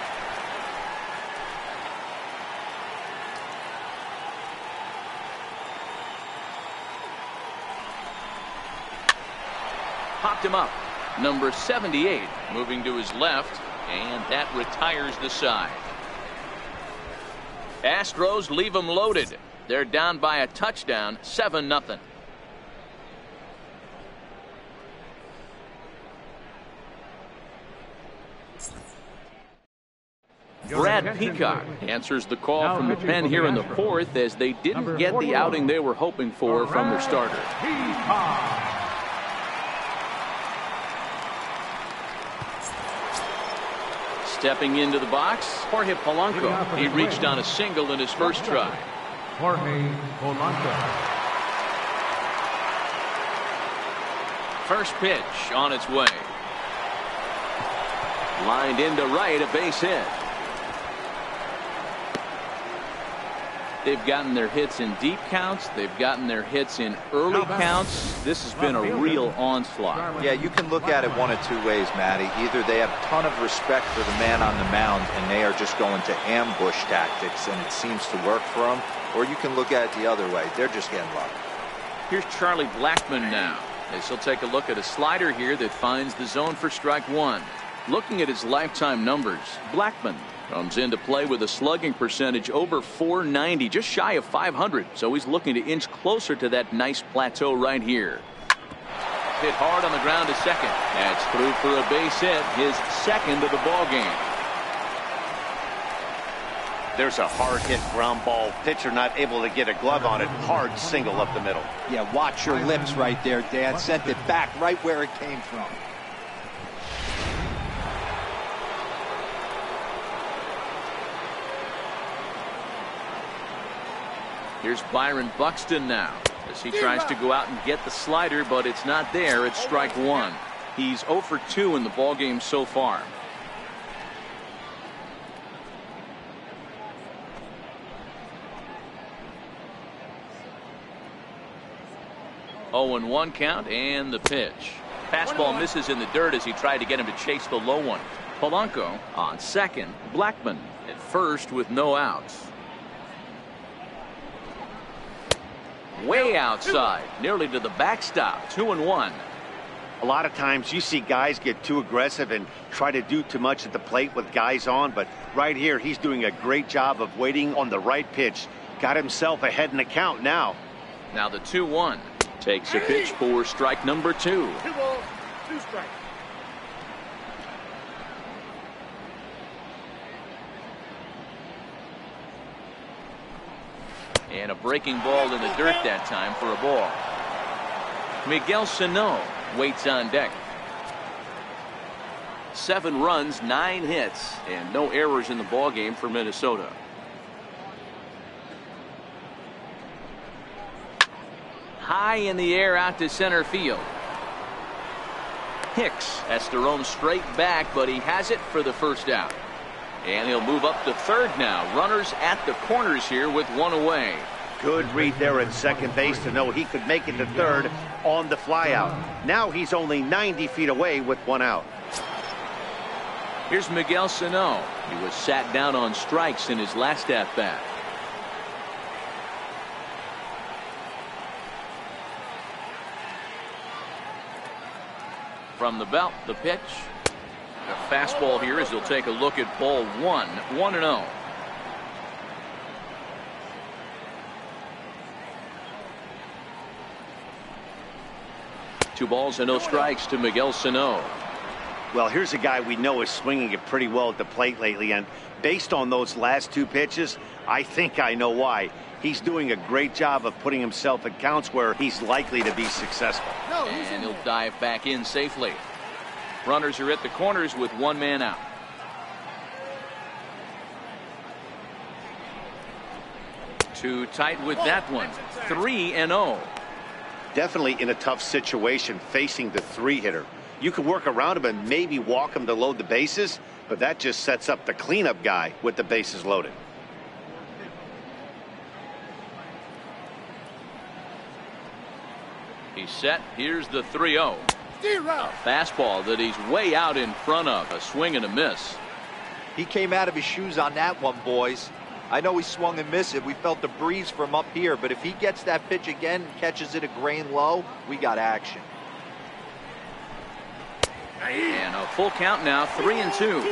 Popped him up. Number 78 moving to his left, and that retires the side. Astros leave them loaded. They're down by a touchdown, 7-0. Brad Peacock answers the call from the pen here in the 4th, as they didn't get the outing they were hoping for from their starter. Stepping into the box, Jorge Polanco. He reached on a single in his first try. Jorge Polanco. First pitch on its way. Lined into right, a base hit. They've gotten their hits in deep counts. They've gotten their hits in early counts. This has been a real onslaught. Yeah, you can look at it one of two ways, Matty. Either they have a ton of respect for the man on the mound and they are just going to ambush tactics and it seems to work for them, or you can look at it the other way. They're just getting lucky. Here's Charlie Blackmon now, as he'll take a look at a slider here that finds the zone for strike 1. Looking at his lifetime numbers, Blackmon comes into play with a slugging percentage over .490, just shy of .500. So he's looking to inch closer to that nice plateau right here. Hit hard on the ground to second. That's through for a base hit, his second of the ball game. There's a hard hit ground ball. Pitcher not able to get a glove on it. Hard single up the middle. Yeah, watch your lips right there, Dan. Sent it back right where it came from. Here's Byron Buxton now, as he tries to go out and get the slider, but it's not there. It's strike 1. He's 0 for 2 in the ballgame so far. Oh, and 1 count, and the pitch. Fastball misses in the dirt as he tried to get him to chase the low one. Polanco on second. Blackmon at first with no outs. Way outside, nearly to the backstop. 2-1. A lot of times you see guys get too aggressive and try to do too much at the plate with guys on, but right here he's doing a great job of waiting on the right pitch. Got himself ahead in the count now. Now the 2-1 takes a pitch for strike number 2. 2 balls, 2 strikes. And a breaking ball in the dirt that time for a ball. Miguel Sano waits on deck. 7 runs, 9 hits, and no errors in the ballgame for Minnesota. High in the air out to center field. Hicks has to roam straight back, but he has it for the first out. And he'll move up to third now. Runners at the corners here with 1 away. Good read there at second base to know he could make it to third on the flyout. Now he's only 90 feet away with 1 out. Here's Miguel Sano. He was sat down on strikes in his last at-bat. From the belt, the pitch. fastball here as he'll take a look at ball one. 1-0. Two balls and no strikes to Miguel Sano. Well, here's a guy we know is swinging it pretty well at the plate lately, and based on those last two pitches, I think I know why. He's doing a great job of putting himself at counts where he's likely to be successful. And he'll dive back in safely. Runners are at the corners with one man out. Too tight with that one. 3-0. Definitely in a tough situation facing the three-hitter. You can work around him and maybe walk him to load the bases, but that just sets up the cleanup guy with the bases loaded. He's set. Here's the 3-0. A fastball that he's way out in front of. A swing and a miss. He came out of his shoes on that one, boys. I know he swung and missed it. We felt the breeze from up here, but if he gets that pitch again and catches it a grain low, we got action. And a full count now, 3-2.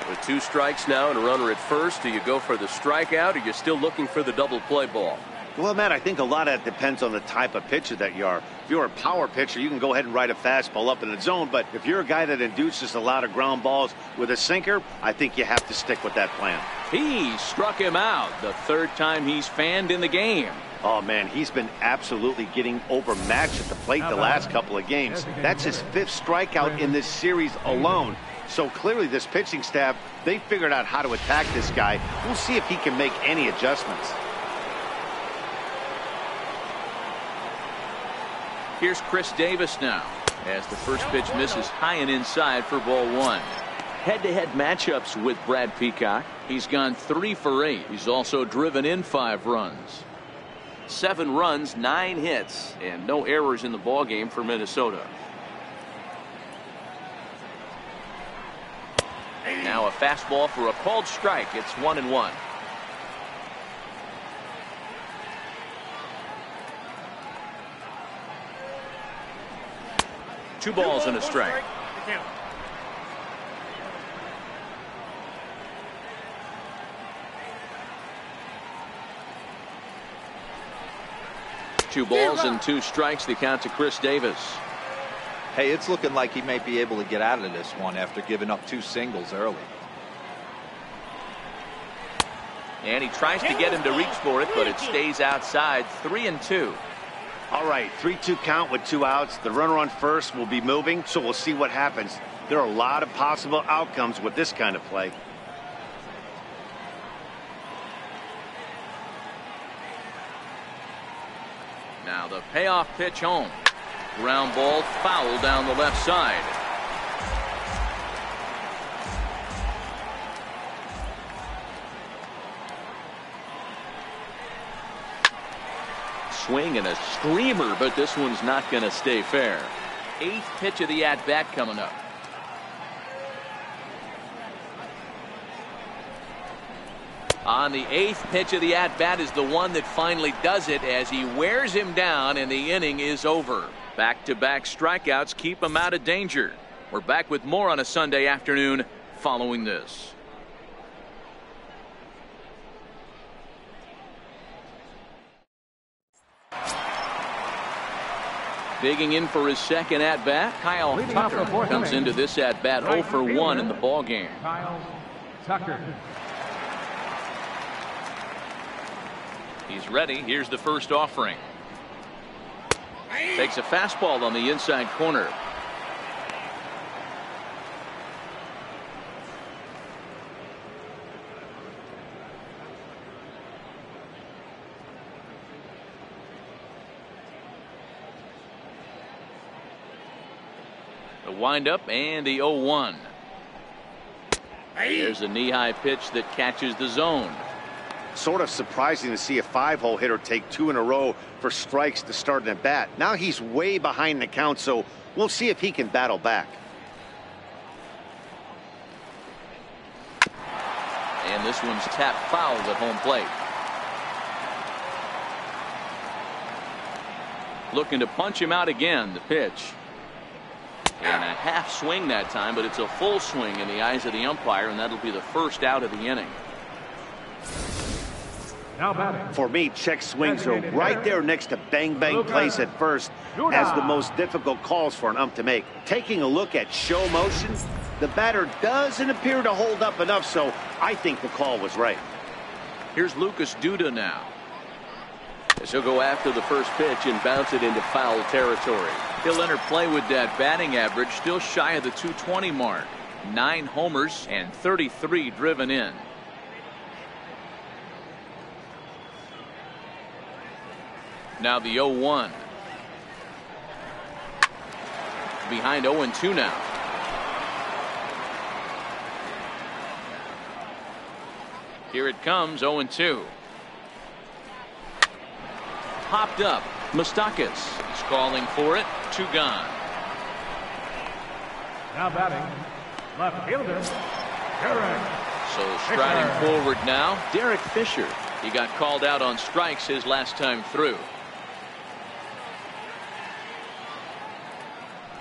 With two strikes now and a runner at first, do you go for the strikeout or you're still looking for the double play ball? Well, Matt, I think a lot of that depends on the type of pitcher that you are. If you're a power pitcher, you can go ahead and ride a fastball up in the zone. But if you're a guy that induces a lot of ground balls with a sinker, I think you have to stick with that plan. He struck him out the third time he's fanned in the game. Oh, man, he's been absolutely getting overmatched at the plate the last couple of games. That's his fifth strikeout in this series alone. So clearly this pitching staff, they figured out how to attack this guy. We'll see if he can make any adjustments. Here's Chris Davis now as the first pitch misses high and inside for ball one. Head-to-head matchups with Brad Peacock. He's gone 3 for 8. He's also driven in 5 runs. 7 runs, 9 hits, and no errors in the ballgame for Minnesota. Now a fastball for a called strike. It's 1-1. Two balls and a strike. Two balls and 2 strikes. The count to Chris Davis. Hey, it's looking like he may be able to get out of this one after giving up 2 singles early. And he tries to get him to reach for it, but it stays outside. 3-2. All right, 3-2 count with 2 outs. The runner on first will be moving, so we'll see what happens. There are a lot of possible outcomes with this kind of play. Now the payoff pitch home. Ground ball foul down the left side. Swing and a screamer, but this one's not going to stay fair. 8th pitch of the at-bat coming up. On the 8th pitch of the at-bat is the one that finally does it as he wears him down and the inning is over. Back-to-back strikeouts keep him out of danger. We're back with more on a Sunday afternoon following this. Digging in for his second at-bat, Kyle Tucker comes into this at-bat 0 for 1 in the ballgame. Kyle Tucker. He's ready. Here's the first offering. Takes a fastball on the inside corner. The windup and the 0-1. There's a knee-high pitch that catches the zone. Sort of surprising to see a 5-hole hitter take 2 in a row for strikes to start an at-bat. Now he's way behind the count, so we'll see if he can battle back. And this one's tapped foul at home plate. Looking to punch him out again. The pitch. And a half swing that time, but it's a full swing in the eyes of the umpire, and that'll be the first out of the inning. Now batting. For me, check swings are right there next to bang-bang plays at first as the most difficult calls for an ump to make. Taking a look at show motion, the batter doesn't appear to hold up enough, so I think the call was right. Here's Lucas Duda now. As he'll go after the first pitch and bounce it into foul territory. He'll enter play with that batting average still shy of the 220 mark. 9 homers and 33 driven in. Now the 0-1. Behind 0-2 now. Here it comes, 0-2. Popped up. Moustakas is calling for it. 2 gone. Now batting. Left fielder. Derek. So striding forward now, Derek Fisher. He got called out on strikes his last time through.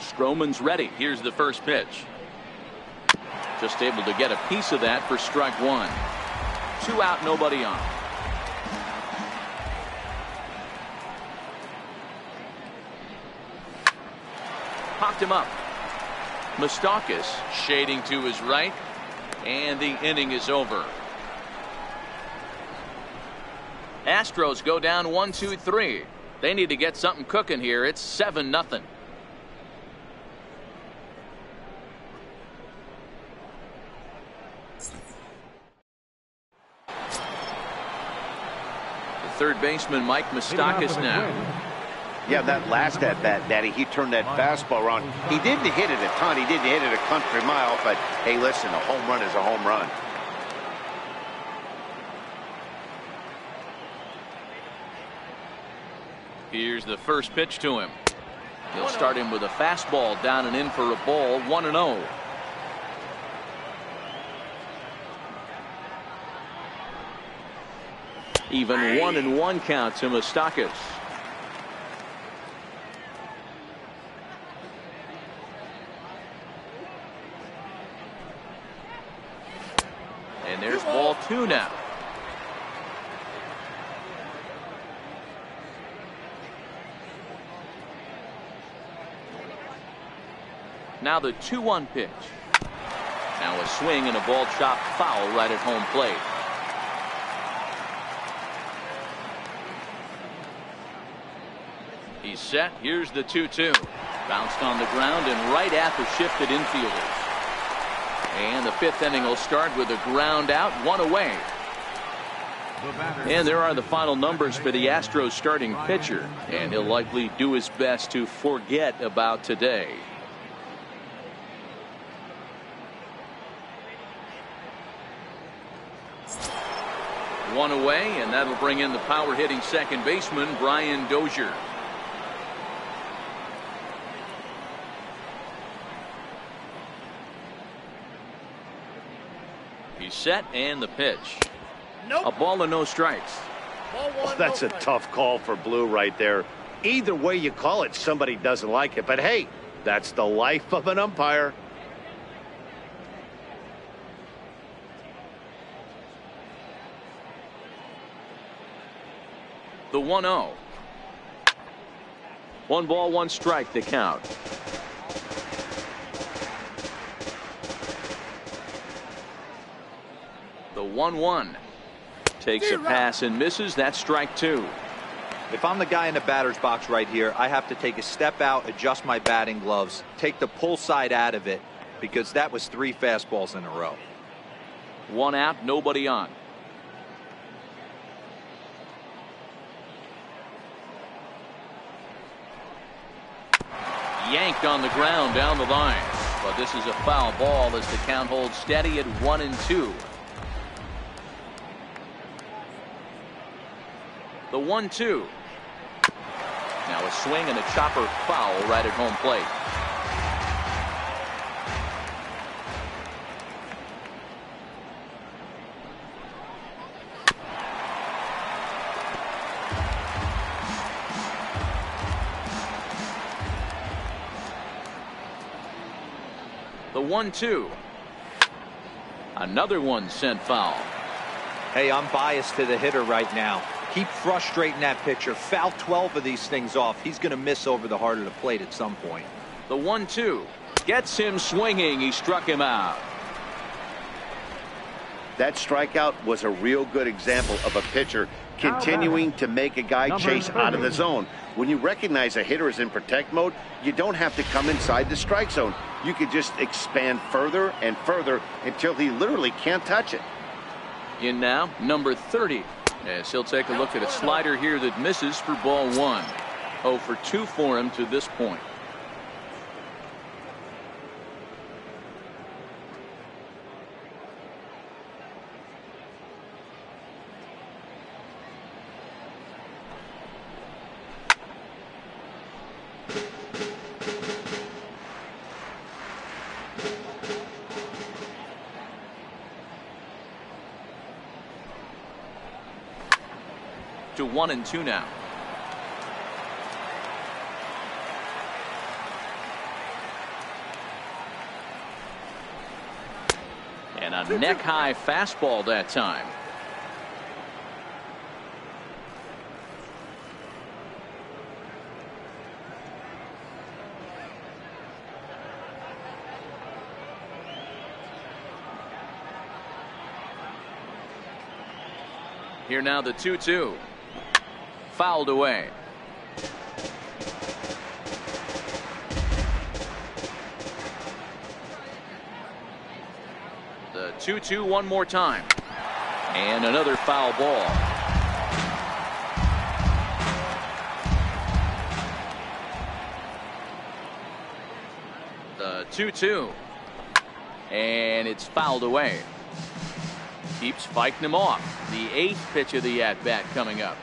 Stroman's ready. Here's the first pitch. Just able to get a piece of that for strike 1. 2 out, nobody on. Popped him up. Moustakas shading to his right, and the inning is over. Astros go down 1-2-3. They need to get something cooking here. It's 7-0. The third baseman Mike Moustakas now. Yeah, that last at bat, Daddy, he turned that fastball around. He didn't hit it a ton. He didn't hit it a country mile, but hey, listen, a home run is a home run. Here's the first pitch to him. He'll start him with a fastball down and in for a ball. 1-0. Even 1-1 count to Moustakas. And there's ball 2 now. Now the 2-1 pitch. Now a swing and a ball chopped foul right at home plate. He's set. Here's the 2-2. Bounced on the ground and right at the shifted infielders. And the 5th inning will start with a ground out, 1 away. And there are the final numbers for the Astros starting pitcher. And he'll likely do his best to forget about today. One away, and that'll bring in the power hitting second baseman Brian Dozier. He's set, and the pitch. A ball and no strikes. Oh, that's a tough call for Blue right there. Either way you call it, somebody doesn't like it. But hey, that's the life of an umpire. The 1-0. 1 ball, 1 strike to count. The 1-1 takes a pass and misses. That's strike 2. If I'm the guy in the batter's box right here, I have to take a step out, adjust my batting gloves, take the pull side out of it, because that was 3 fastballs in a row. 1 out, nobody on. Yanked on the ground down the line, but this is a foul ball as the count holds steady at 1-2. The 1-2. Now a swing and a chopper foul right at home plate. 1-2. Another one sent foul. Hey, I'm biased to the hitter right now. Keep frustrating that pitcher. Foul 12 of these things off. He's going to miss over the heart of the plate at some point. The 1-2 gets him swinging. He struck him out. That strikeout was a real good example of a pitcher continuing to make a guy chase out of the zone. When you recognize a hitter is in protect mode, you don't have to come inside the strike zone. You can just expand further and further until he literally can't touch it. In now, number 30. As he'll take a look at a slider here that misses for ball 1. 0 for 2 for him to this point. To 1-2 now. And a neck-high fastball that time. Here now the 2-2. Fouled away. The 2-2 one more time. And another foul ball. The 2-2. And it's fouled away. Keeps fighting him off. The 8th pitch of the at-bat coming up.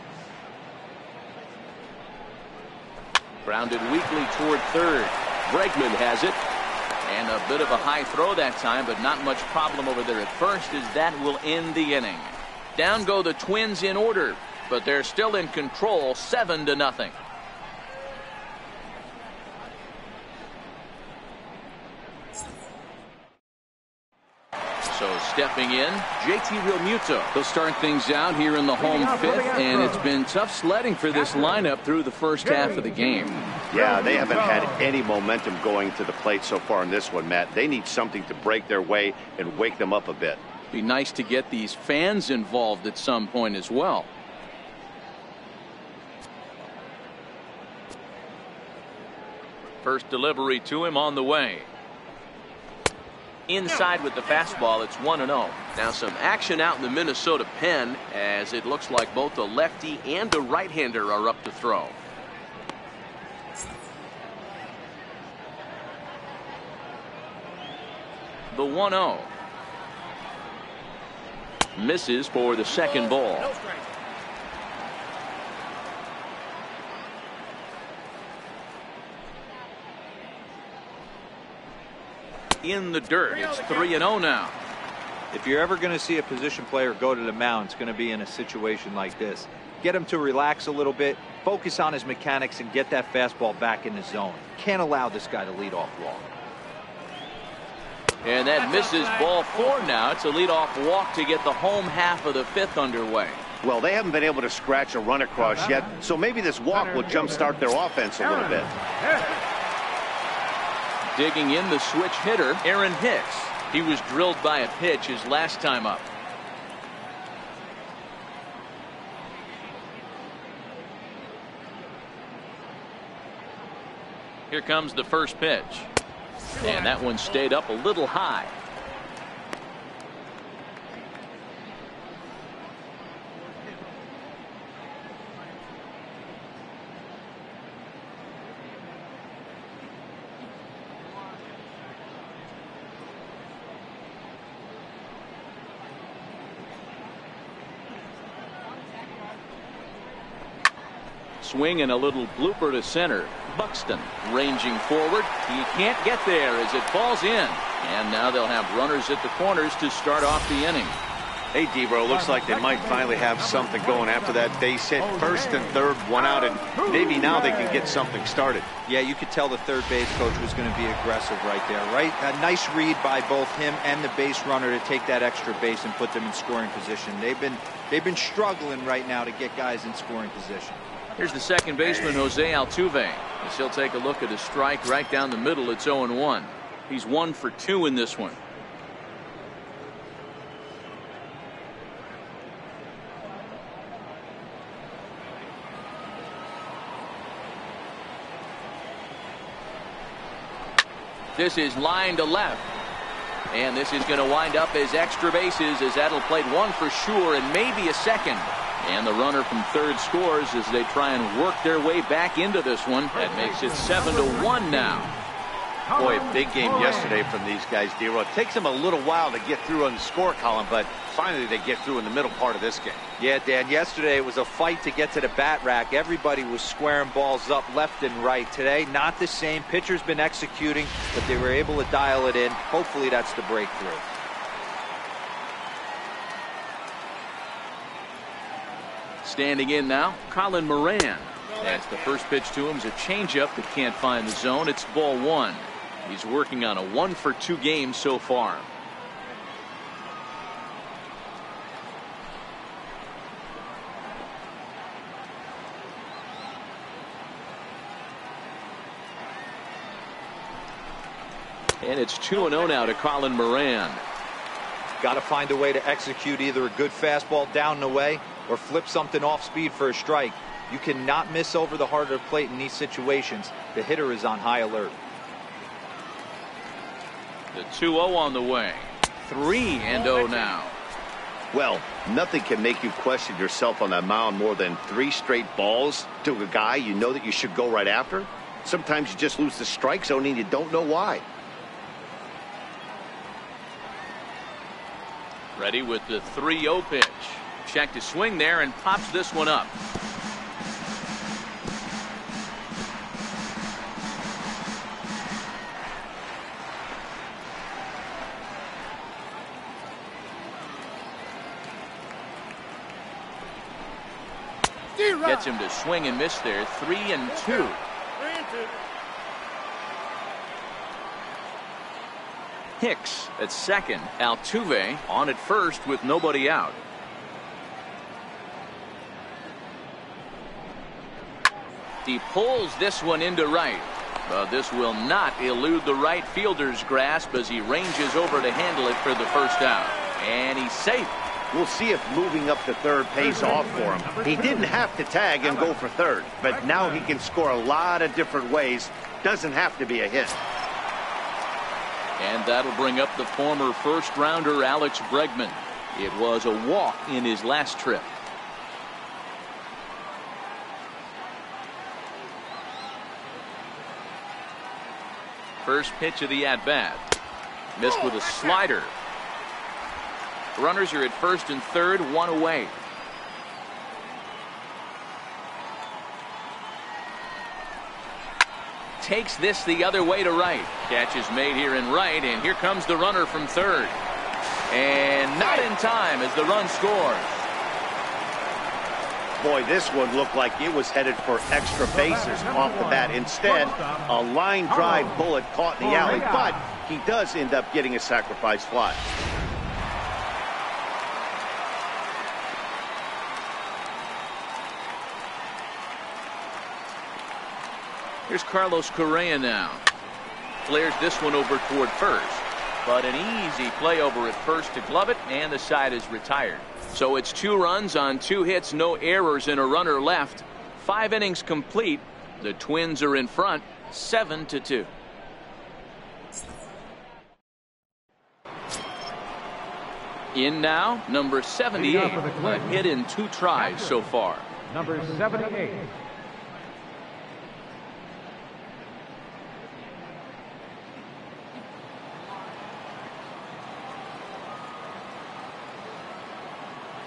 Grounded weakly toward third. Bregman has it. And a bit of a high throw that time, but not much problem over there at first, as that will end the inning. Down go the Twins in order, but they're still in control, 7-0. So stepping in, JT Realmuto. He'll start things out here in the home 5th, and it's been tough sledding for this lineup through the first half of the game. Yeah, they haven't had any momentum going to the plate so far in this one, Matt. They need something to break their way and wake them up a bit. Be nice to get these fans involved at some point as well. First delivery to him on the way. Inside with the fastball, it's 1-0. Now some action out in the Minnesota pen, as it looks like both a lefty and a right-hander are up to throw. The 1-0. Misses for the second ball. In the dirt. It's 3-0 now. If you're ever going to see a position player go to the mound, it's going to be in a situation like this. Get him to relax a little bit, focus on his mechanics, and get that fastball back in the zone. Can't allow this guy to lead off walk. And that misses ball 4 now. It's a leadoff walk to get the home half of the 5th underway. Well, they haven't been able to scratch a run across yet, so maybe this walk will jumpstart their offense a little bit. Digging in the switch hitter, Aaron Hicks. He was drilled by a pitch his last time up. Here comes the first pitch. And that one stayed up a little high. Swing and a little blooper to center. Buxton ranging forward. He can't get there as it falls in. And now they'll have runners at the corners to start off the inning. Hey, Debro, looks like they might finally have something going after that base hit. First and third, one out, and maybe now they can get something started. Yeah, you could tell the third base coach was going to be aggressive right there, right? A nice read by both him and the base runner to take that extra base and put them in scoring position. They've been struggling right now to get guys in scoring position. Here's the second baseman, Jose Altuve. As he'll take a look at a strike right down the middle. It's 0-1. He's 1 for 2 in this one. This is line to left. And this is going to wind up as extra bases as that'll play one for sure and maybe a second. And the runner from third scores as they try and work their way back into this one. That makes it 7-1 now. Boy, a big game yesterday from these guys, Dero. It takes them a little while to get through on the score column, but finally they get through in the middle part of this game. Yeah, Dan, yesterday it was a fight to get to the bat rack. Everybody was squaring balls up left and right. Today, not the same. Pitcher's been executing, but they were able to dial it in. Hopefully that's the breakthrough. Standing in now, Colin Moran. As the first pitch to him is a changeup that can't find the zone. It's ball 1. He's working on a 1 for 2 game so far. And it's 2-0 now to Colin Moran. Got to find a way to execute either a good fastball down and away or flip something off speed for a strike. You cannot miss over the heart of the plate in these situations. The hitter is on high alert. The 2-0 on the way. 3-0 now. Well, nothing can make you question yourself on that mound more than 3 straight balls to a guy you know that you should go right after. Sometimes you just lose the strike zone and you don't know why. Ready with the 3-0 pitch. Check to swing there and pops this one up. Gets him to swing and miss there. 3-2. Hicks at second. Altuve on at first with nobody out. He pulls this one into right. But this will not elude the right fielder's grasp as he ranges over to handle it for the first out. And he's safe. We'll see if moving up to third pays off for him. He didn't have to tag and go for third, but now he can score a lot of different ways. Doesn't have to be a hit. And that'll bring up the former first-rounder Alex Bregman. It was a walk in his last trip. First pitch of the at-bat. Missed with a slider. Runners are at first and third, 1 away. Takes this the other way to right. Catch is made here in right, and here comes the runner from third. And not in time as the run scores. Boy, this one looked like it was headed for extra bases off the bat. Instead, a line drive bullet caught in the alley, but he does end up getting a sacrifice fly. Here's Carlos Correa now. Flares this one over toward first. But an easy play over at first to glove it, and the side is retired. So it's 2 runs on 2 hits, no errors, and a runner left. 5 innings complete. The Twins are in front, 7-2. In now, number 78. A hit in 2 tries so far. Number 78.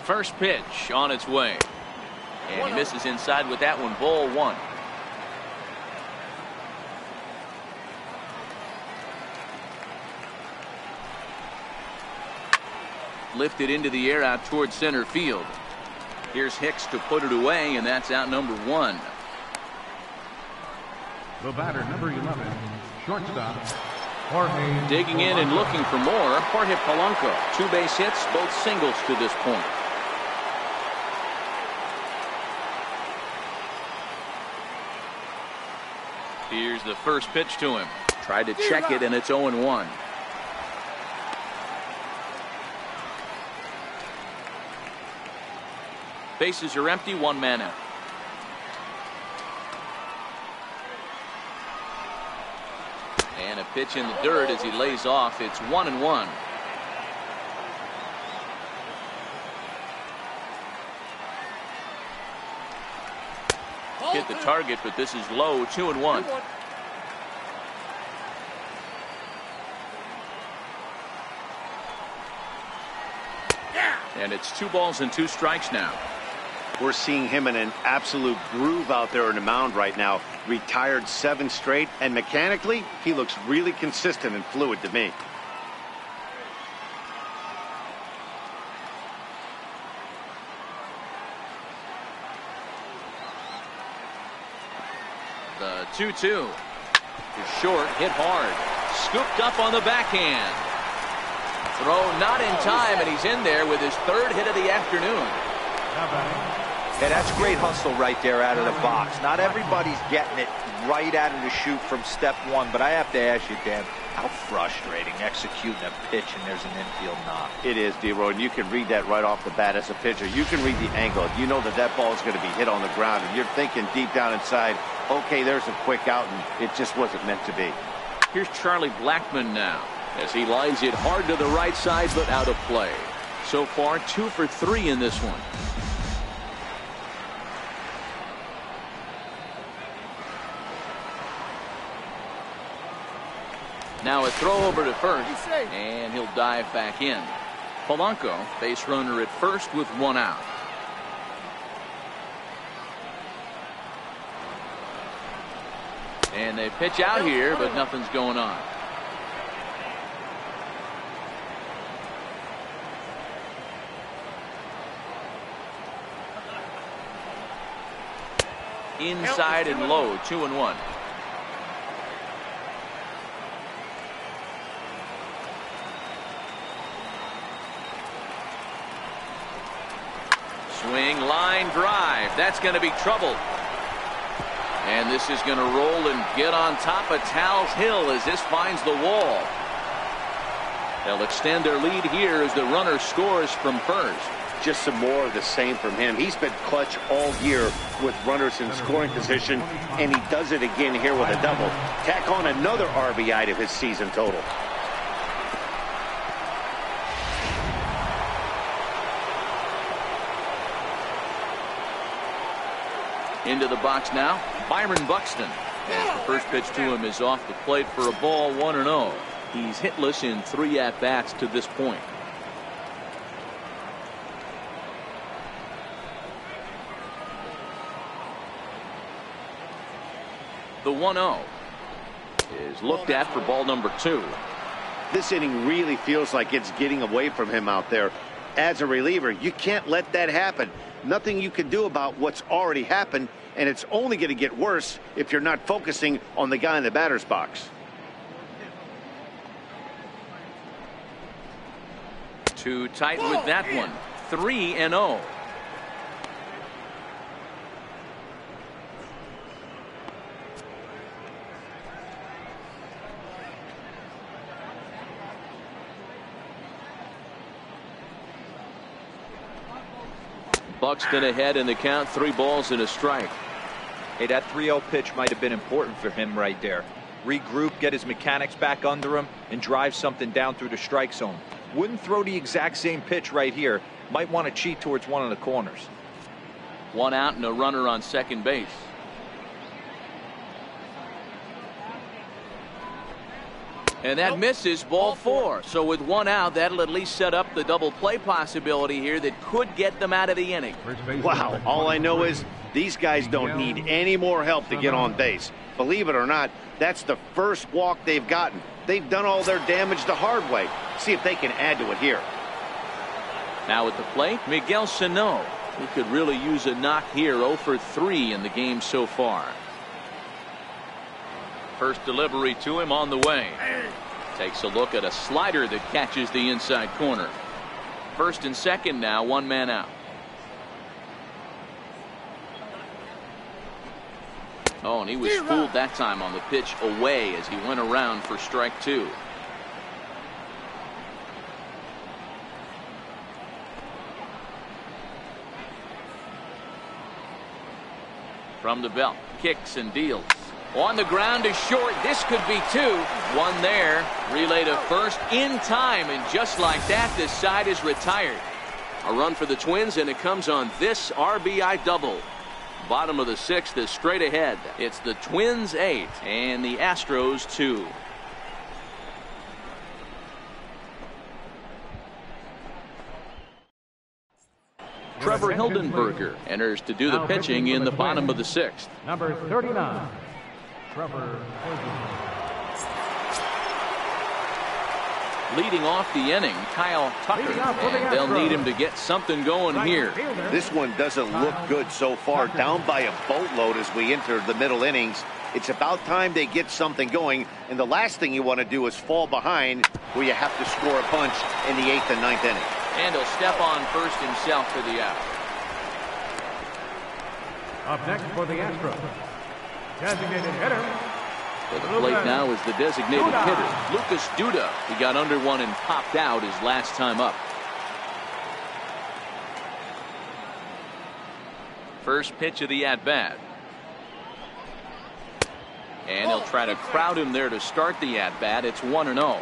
First pitch on its way. And he misses inside with that one. Ball 1. lifted into the air out towards center field. Here's Hicks to put it away, and that's out number 1. The batter, number 11, shortstop, Jorge. Digging in and looking for more, Jorge Polanco. 2 base hits, both singles to this point. Here's the first pitch to him. Tried to check it, and it's 0-1. Bases are empty, 1 man out. And a pitch in the dirt as he lays off. It's 1-1. Hit the target, but this is low. 2-1. And it's 2 balls and 2 strikes now. We're seeing him in an absolute groove out there on the mound right now. Retired 7 straight, and mechanically, he looks really consistent and fluid to me. The 2-2 is short, hit hard, scooped up on the backhand. Throw not in time, and he's in there with his 3rd hit of the afternoon. Yeah, that's great hustle right there out of the box. Not everybody's getting it right out of the chute from step 1, but I have to ask you, Dan, how frustrating executing a pitch and there's an infield knock. It is, D-Roy, and you can read that right off the bat as a pitcher. You can read the angle. You know that that ball is going to be hit on the ground, and you're thinking deep down inside, okay, there's a quick out, and it just wasn't meant to be. Here's Charlie Blackmon now, as he lines it hard to the right side, but out of play. So far, 2 for 3 in this one. Now a throw over to first, and he'll dive back in. Polanco, base runner at first with 1 out. And they pitch out here, but nothing's going on. Inside and low, 2-1. Swing, line drive. That's going to be trouble. And this is going to roll and get on top of Tal's Hill as this finds the wall. They'll extend their lead here as the runner scores from first. Just some more of the same from him. He's been clutch all year with runners in scoring position, and he does it again here with a double. Tack on another RBI to his season total. Into the box now, Byron Buxton. As the first pitch to him is off the plate for a ball, 1-0. He's hitless in 3 at-bats to this point. The 1-0 is looked at for ball number 2. This inning really feels like it's getting away from him out there. As a reliever, you can't let that happen. Nothing you can do about what's already happened, and it's only going to get worse if you're not focusing on the guy in the batter's box. Too tight with that one. 3-0. Buxton ahead in the count, 3 balls and a strike. Hey, that 3-0 pitch might have been important for him right there. Regroup, get his mechanics back under him, and drive something down through the strike zone. Wouldn't throw the exact same pitch right here. Might want to cheat towards one of the corners. 1 out and a runner on second base. And that misses, ball 4. So with 1 out, that'll at least set up the double play possibility here that could get them out of the inning. Wow, all I know is these guys don't need any more help to get on base. Believe it or not, that's the first walk they've gotten. They've done all their damage the hard way. See if they can add to it here. Now at the plate, Miguel Sano. He could really use a knock here. 0 for 3 in the game so far. First delivery to him on the way. Takes a look at a slider that catches the inside corner. First and second now, 1 man out. Oh, and he was fooled that time on the pitch away as he went around for strike 2. From the belt, kicks and deals. On the ground is short. This could be 2. 1 there. Relay to first in time, and just like that, this side is retired. A run for the Twins, and it comes on this RBI double. Bottom of the 6th is straight ahead. It's the Twins 8 and the Astros 2. Trevor Hildenberger enters to do the pitching in the bottom of the 6th. Number 39, Trevor Hildenberger. Leading off the inning, Kyle Tucker, and they'll need him to get something going here. This one doesn't look good so far. Down by a boatload as we enter the middle innings. It's about time they get something going, and the last thing you want to do is fall behind where you have to score a bunch in the 8th and 9th inning. And he'll step on first himself for the out. Up next for the Astros, designated hitter. For the plate now is the designated hitter, Lucas Duda. He got under one and popped out his last time up. First pitch of the at-bat. And he'll try to crowd him there to start the at-bat. It's 1-0.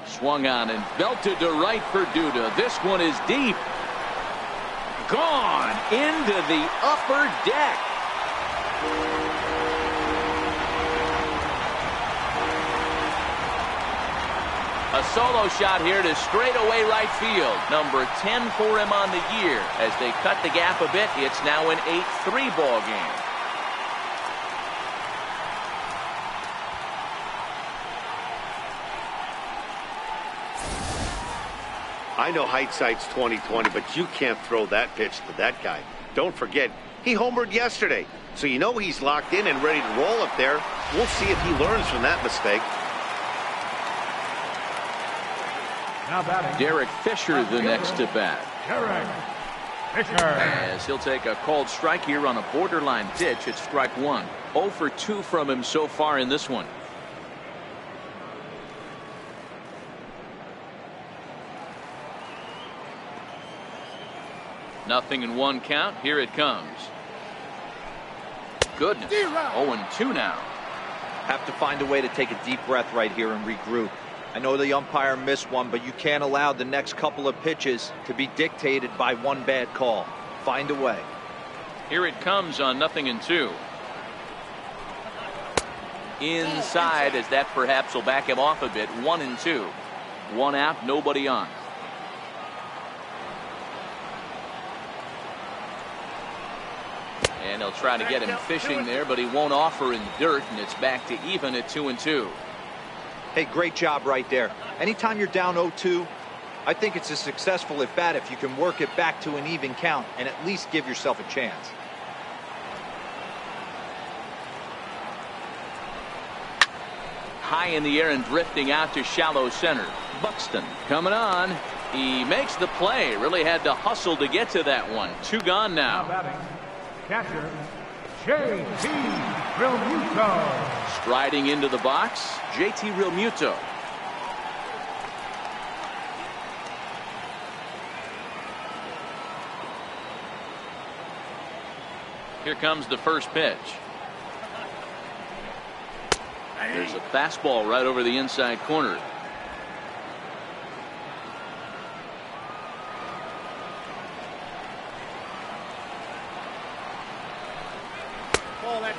Swung on and belted to right for Duda. This one is deep. Gone into the upper deck. A solo shot here to straightaway right field. Number 10 for him on the year. As they cut the gap a bit, it's now an 8-3 ball game. I know hindsight's 20/20, but you can't throw that pitch to that guy. Don't forget, he homered yesterday, so you know he's locked in and ready to roll up there. We'll see if he learns from that mistake. Now batting, Derek Fisher the next to bat. Derek Fisher. As he'll take a called strike here on a borderline pitch at strike 1. 0 for 2 from him so far in this one. Nothing in 1 count. Here it comes. Goodness. 0-2 now. Have to find a way to take a deep breath right here and regroup. I know the umpire missed one, but you can't allow the next couple of pitches to be dictated by one bad call. Find a way. Here it comes on 0-2. Inside, as that perhaps will back him off a bit. 1-2. 1 out, nobody on. And he'll try to get him fishing there, but he won't offer in dirt, and it's back to even at 2-2. Hey, great job right there. Anytime you're down 0-2, I think it's a successful at bat if you can work it back to an even count and at least give yourself a chance. High in the air and drifting out to shallow center. Buxton coming on. He makes the play. Really had to hustle to get to that one. 2 gone Now now. batting, catcher, J.T. Realmuto. Striding into the box, J.T. Realmuto. Here comes the first pitch. There's a fastball right over the inside corner.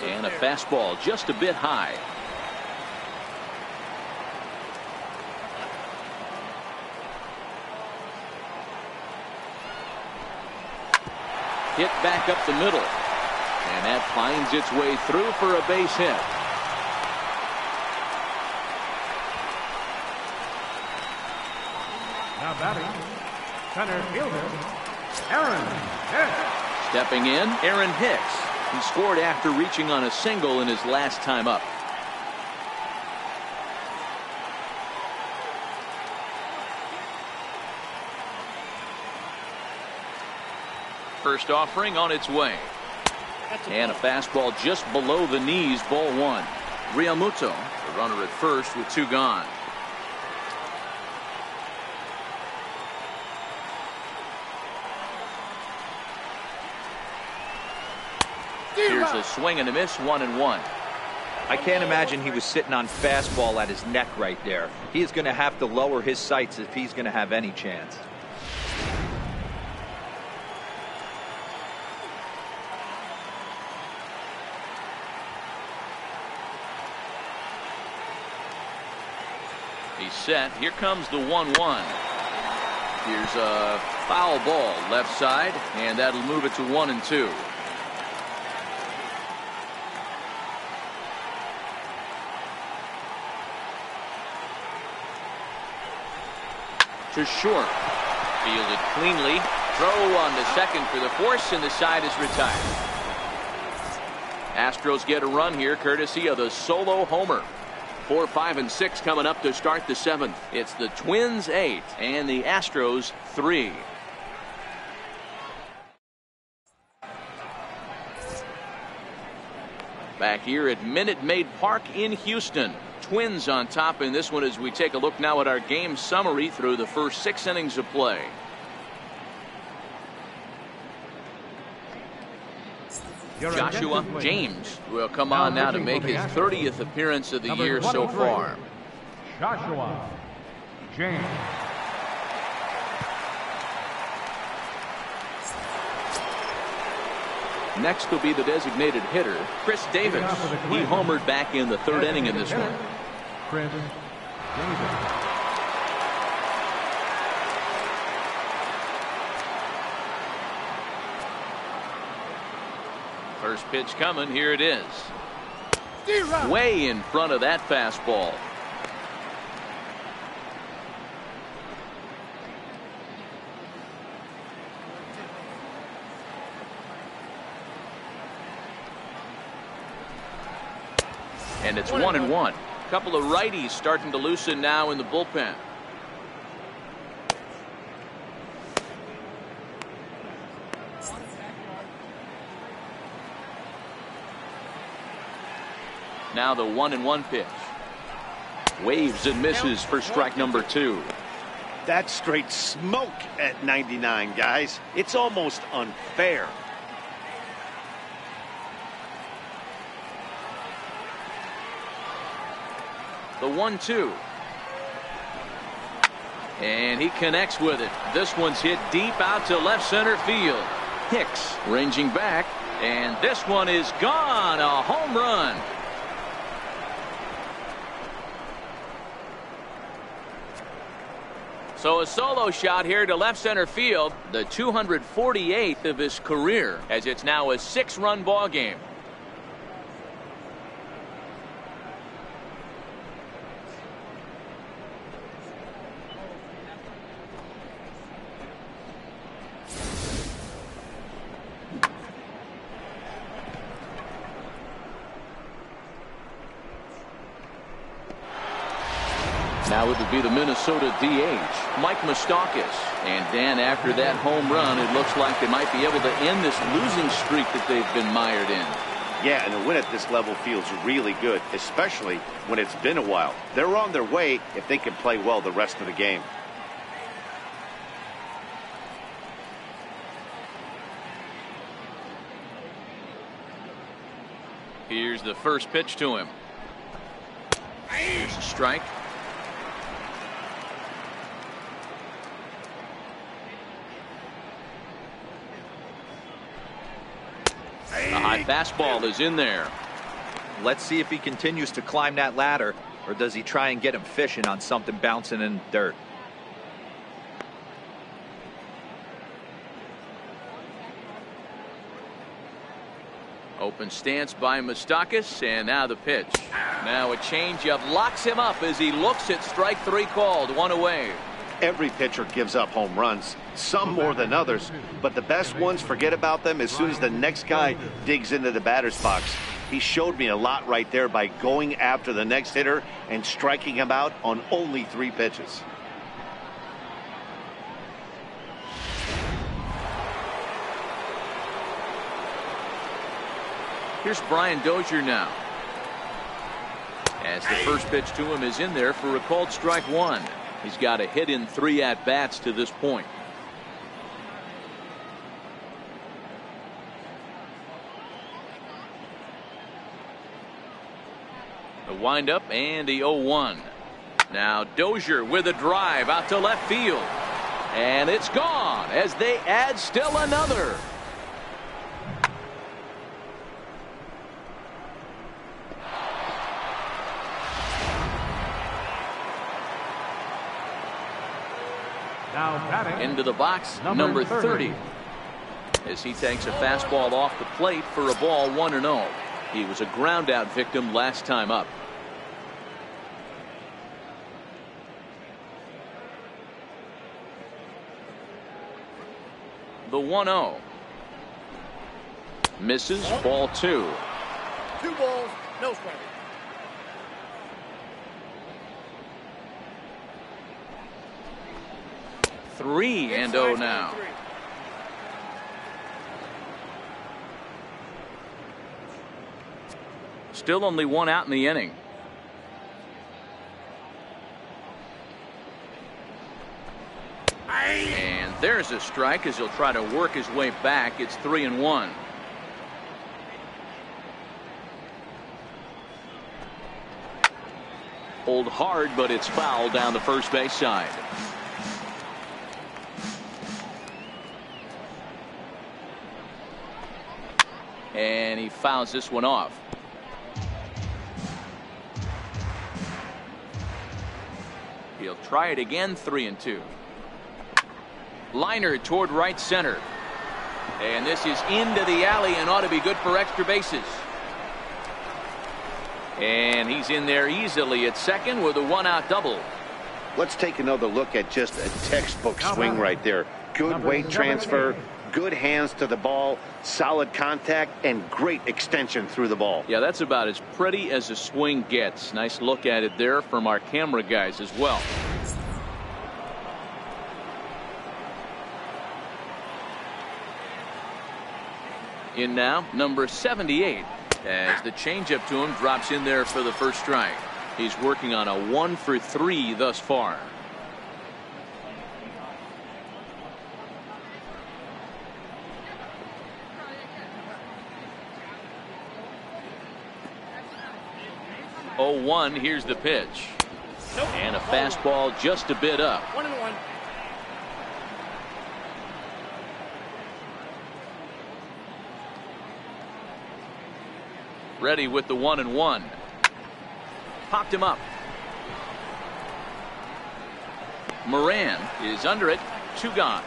And a fastball just a bit high. hit back up the middle. And that finds its way through for a base hit. Now batting, center fielder, Aaron Hicks. Stepping in, Aaron Hicks. He scored after reaching on a single in his last time up. First offering on its way. And a fastball just below the knees, ball one. Realmuto, the runner at first with two gone. Here's a swing and a miss, 1-1. I can't imagine he was sitting on fastball at his neck right there. He is going to have to lower his sights if he's going to have any chance. He's set. Here comes the 1-1. Here's a foul ball left side, and that'll move it to 1-2. To short. Fielded cleanly. Throw on the second for the force, and the side is retired. Astros get a run here courtesy of the solo homer. 4, 5, and 6 coming up to start the 7th. It's the Twins 8 and the Astros 3. Back here at Minute Maid Park in Houston. Twins on top in this one as we take a look now at our game summary through the first 6 innings of play. Joshua James will come on now to make his 30th appearance of the year so far. Joshua James. Next will be the designated hitter, Chris Davis. He homered back in the 3rd inning in this one. Chris Davis. First pitch coming. Here it is. Way in front of that fastball. And it's 1-1. Couple of righties starting to loosen now in the bullpen. Now the 1-1 pitch. Waves and misses for strike number 2. That's straight smoke at 99, guys. It's almost unfair. The 1-2. And he connects with it. This one's hit deep out to left center field. Hicks ranging back. And this one is gone. A home run. So a solo shot here to left center field. The 248th of his career, as it's now a 6-run ball game. Now it would be the Minnesota DH, Mike Moustakas. And Dan, after that home run, it looks like they might be able to end this losing streak that they've been mired in. Yeah, and a win at this level feels really good, especially when it's been a while. They're on their way if they can play well the rest of the game. Here's the first pitch to him. Here's a strike. A high fastball is in there. Let's see if he continues to climb that ladder, or does he try and get him fishing on something bouncing in the dirt. Open stance by Moustakas, and now the pitch. Now a changeup locks him up as he looks at strike three called. One away. Every pitcher gives up home runs, some more than others, but the best ones forget about them as soon as the next guy digs into the batter's box. He showed me a lot right there by going after the next hitter and striking him out on only 3 pitches. Here's Brian Dozier now. As the first pitch to him is in there for a called strike one. He's got a hit in 3 at-bats to this point. The windup and the 0-1. Now Dozier with a drive out to left field. And it's gone as they add still another. Into the box, number 30. As he takes a fastball off the plate for a ball 1-0. He was a ground out victim last time up. The 1-0. Misses, ball 2. 2 balls, no strike. Three and 0 now. Still only 1 out in the inning. And there's a strike as he'll try to work his way back. It's 3-1. Hold hard, but it's foul down the first base side. And he fouls this one off. He'll try it again. 3-2. Liner toward right center. And this is into the alley and ought to be good for extra bases. And he's in there easily at second with a 1-out double. Let's take another look at just a textbook swing right there. Good weight transfer. Good hands to the ball, solid contact, and great extension through the ball. Yeah, that's about as pretty as a swing gets. Nice look at it there from our camera guys as well. In now, number 78. As the changeup to him drops in there for the first strike. He's working on a 1 for 3 thus far. Oh, 1, here's the pitch. And a fastball just a bit up. 1-1. Ready with the 1-1. Popped him up. Moran is under it. 2 gone.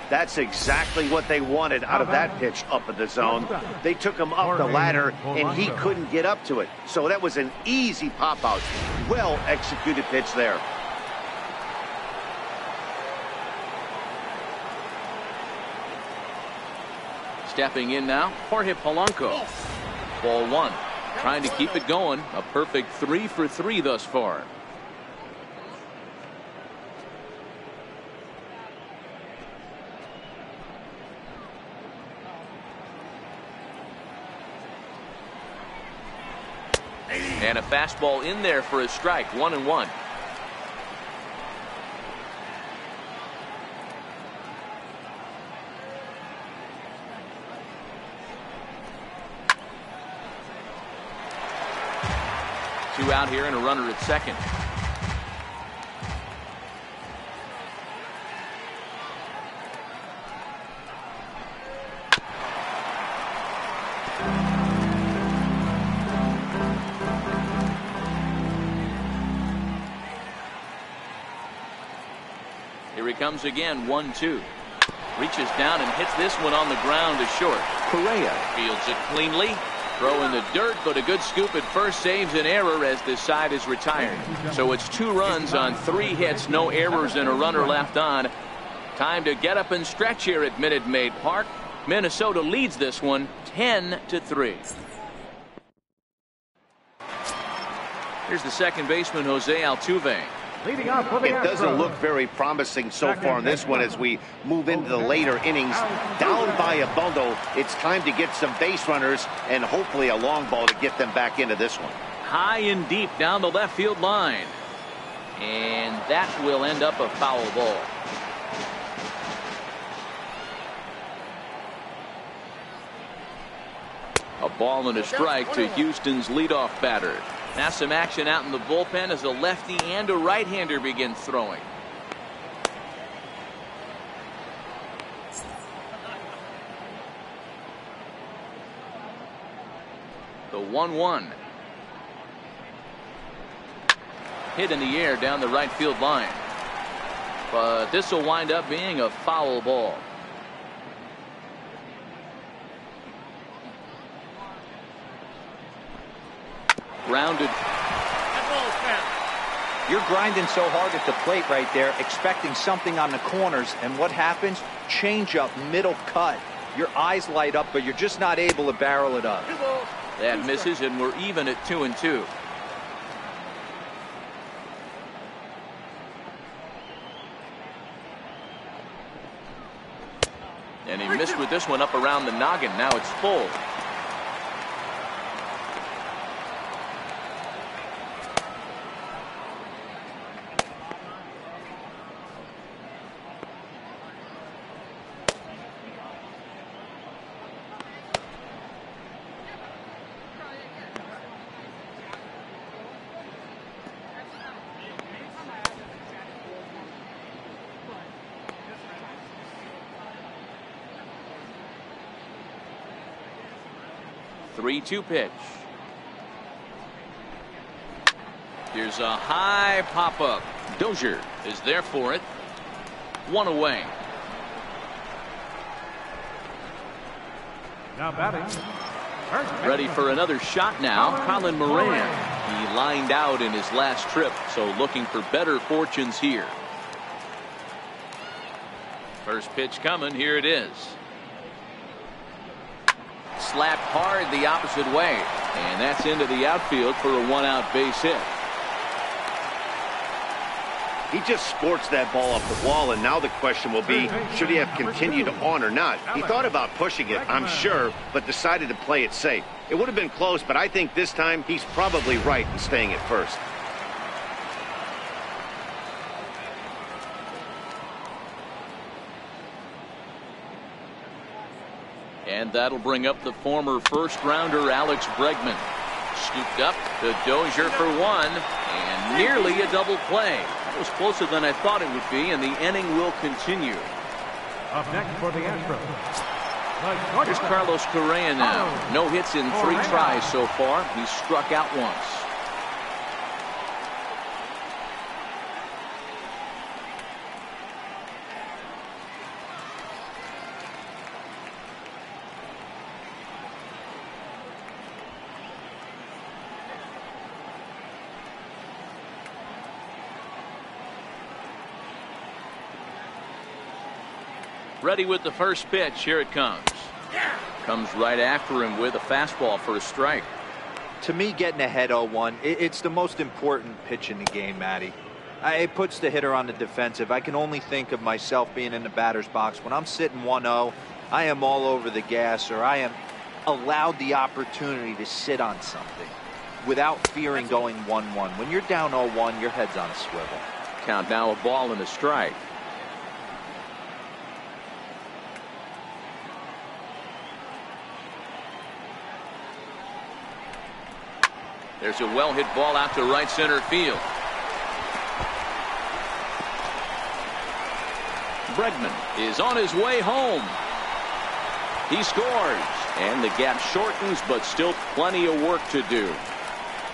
That's exactly what they wanted out of that pitch up in the zone. They took him up the ladder, and he couldn't get up to it. So that was an easy pop-out. Well-executed pitch there. Stepping in now, Jorge Polanco. Ball 1. Trying to keep it going. A perfect 3 for 3 thus far. And a fastball in there for a strike. 1-1. Two out here and a runner at second. Here he comes again. 1-2. Reaches down and hits this one on the ground to short. Correa fields it cleanly. Throw in the dirt, but a good scoop at first saves an error as this side is retired. So it's 2 runs on 3 hits, no errors, and a runner left on. Time to get up and stretch here at Minute Maid Park. Minnesota leads this one 10-3. Here's the second baseman, Jose Altuve. Leading off for the It doesn't Astros. look very promising so far in this one as we move into the later innings. Down by a bundle, it's time to get some base runners and hopefully a long ball to get them back into this one. High and deep down the left field line. And that will end up a foul ball. A ball and a strike to Houston's leadoff batter. Now some action out in the bullpen as a lefty and a right-hander begin throwing. The 1-1. Hit in the air down the right field line. But this will wind up being a foul ball. Grounded. That ball is foul. You're grinding so hard at the plate right there, expecting something on the corners, and what happens? Change up, middle cut. Your eyes light up, but you're just not able to barrel it up. 2 balls. That misses, and we're even at 2-2. And he missed with this one up around the noggin. Now it's full. Three-two pitch. Here's a high pop-up. Dozier is there for it. 1 away. Now batting. First Ready baseman. for another shot now. Colin Moran. He lined out in his last trip, so looking for better fortunes here. First pitch coming. Here it is. Slapped hard the opposite way, and that's into the outfield for a 1-out base hit. He just sports that ball off the wall, and now the question will be, should he have continued on or not? He thought about pushing it, I'm sure, but decided to play it safe. It would have been close, but I think this time he's probably right in staying at first. And that'll bring up the former first-rounder Alex Bregman. Scooped up to Dozier for 1, and nearly a double play. That was closer than I thought it would be, and the inning will continue. Up next for the Astros. Here's Carlos Correa now. No hits in 3 tries so far. He's struck out once. Ready with the first pitch. Here it comes. Comes right after him with a fastball for a strike. To me, getting ahead 0-1, it's the most important pitch in the game, Matty. It puts the hitter on the defensive. I can only think of myself being in the batter's box. When I'm sitting 1-0, I am all over the gas, or I am allowed the opportunity to sit on something without fearing going 1-1. When you're down 0-1, your head's on a swivel. Count now a ball and a strike. There's a well-hit ball out to right center field. Bregman is on his way home. He scores, and the gap shortens, but still plenty of work to do.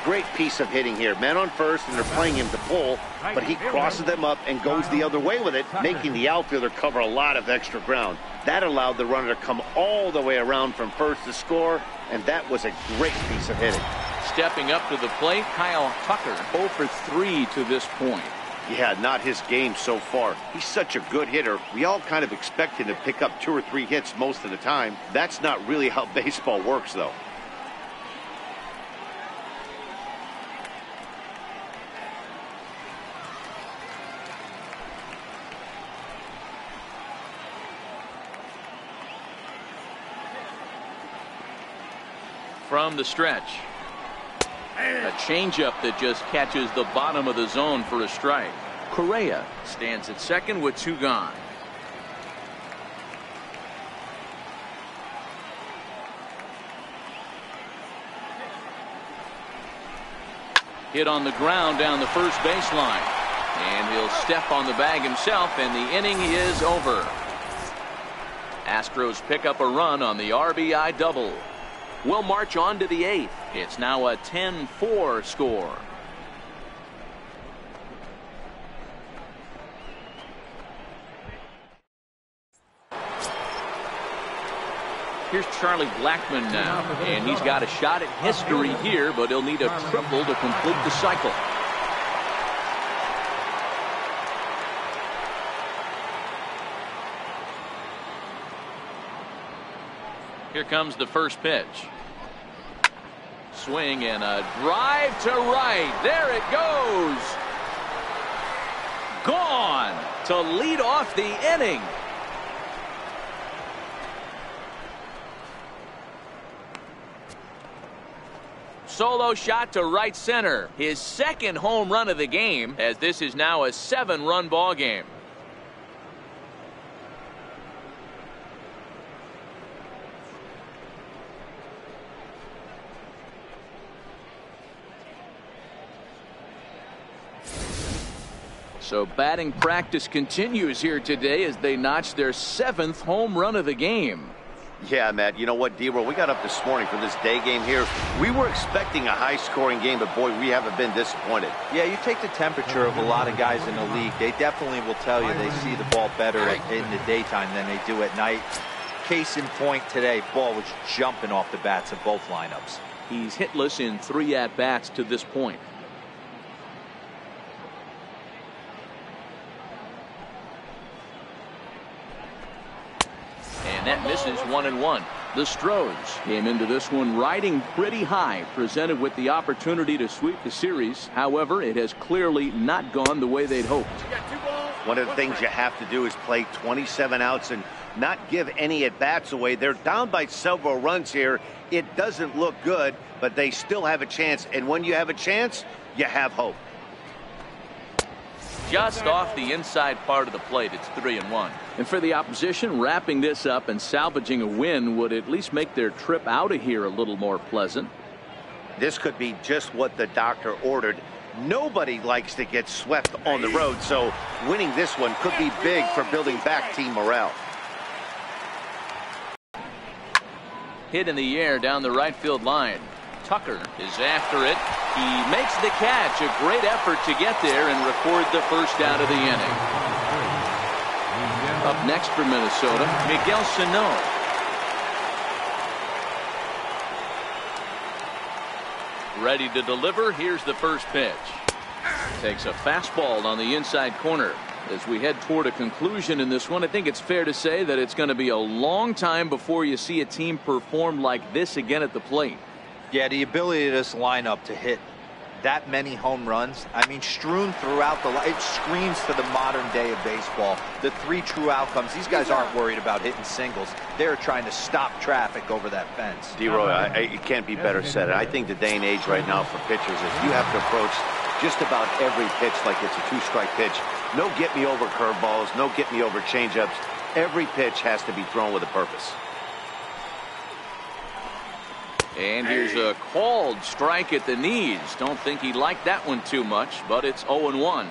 great piece of hitting here. Men on first, and they're playing him to pull, but he crosses them up and goes the other way with it, making the outfielder cover a lot of extra ground. That allowed the runner to come all the way around from first to score, and that was a great piece of hitting. Stepping up to the plate, Kyle Tucker, 0 for 3 to this point. Yeah, not his game so far. He's such a good hitter. We all kind of expect him to pick up 2 or 3 hits most of the time. That's not really how baseball works, though. From the stretch, a changeup that just catches the bottom of the zone for a strike. Correa stands at second with 2 gone. Hit on the ground down the first baseline, and he'll step on the bag himself, and the inning is over. Astros pick up a run on the RBI double. We'll march on to the 8th. It's now a 10-4 score. Here's Charlie Blackmon now, and he's got a shot at history here, but he'll need a triple to complete the cycle. Here comes the first pitch. Swing and a drive to right. There it goes. Gone to lead off the inning. Solo shot to right center. His second home run of the game, as this is now a 7-run ball game. So batting practice continues here today as they notch their 7th home run of the game. Yeah, Matt, you know what, D-Roll, we got up this morning for this day game here. We were expecting a high-scoring game, but, boy, we haven't been disappointed. Yeah, you take the temperature of a lot of guys in the league. They definitely will tell you they see the ball better in the daytime than they do at night. Case in point today, ball was jumping off the bats of both lineups. He's hitless in 3 at-bats to this point. And that misses 1-1. The Astros came into this one riding pretty high, presented with the opportunity to sweep the series. However, it has clearly not gone the way they'd hoped. One of the things you have to do is play 27 outs and not give any at-bats away. They're down by several runs here. It doesn't look good, but they still have a chance. And when you have a chance, you have hope. Just off the inside part of the plate, it's 3-1. And for the opposition, wrapping this up and salvaging a win would at least make their trip out of here a little more pleasant. This could be just what the doctor ordered. Nobody likes to get swept on the road, so winning this one could be big for building back team morale. Hit in the air down the right field line. Tucker is after it. He makes the catch. A great effort to get there and record the first out of the inning. Up next for Minnesota, Miguel Sano. Ready to deliver. Here's the first pitch. Takes a fastball on the inside corner. As we head toward a conclusion in this one, I think it's fair to say that it's going to be a long time before you see a team perform like this again at the plate. Yeah, the ability of this lineup to hit that many home runs, I mean, strewn throughout it screams to the modern day of baseball. The 3 true outcomes. These guys aren't worried about hitting singles. They're trying to stop traffic over that fence. D-Roy, it can't be better said. I think the day and age right now for pitchers is you have to approach just about every pitch like it's a 2-strike pitch. No get-me-over curveballs, no get-me-over changeups. Every pitch has to be thrown with a purpose. And here's a called strike at the knees. Don't think he liked that one too much, but it's 0-1.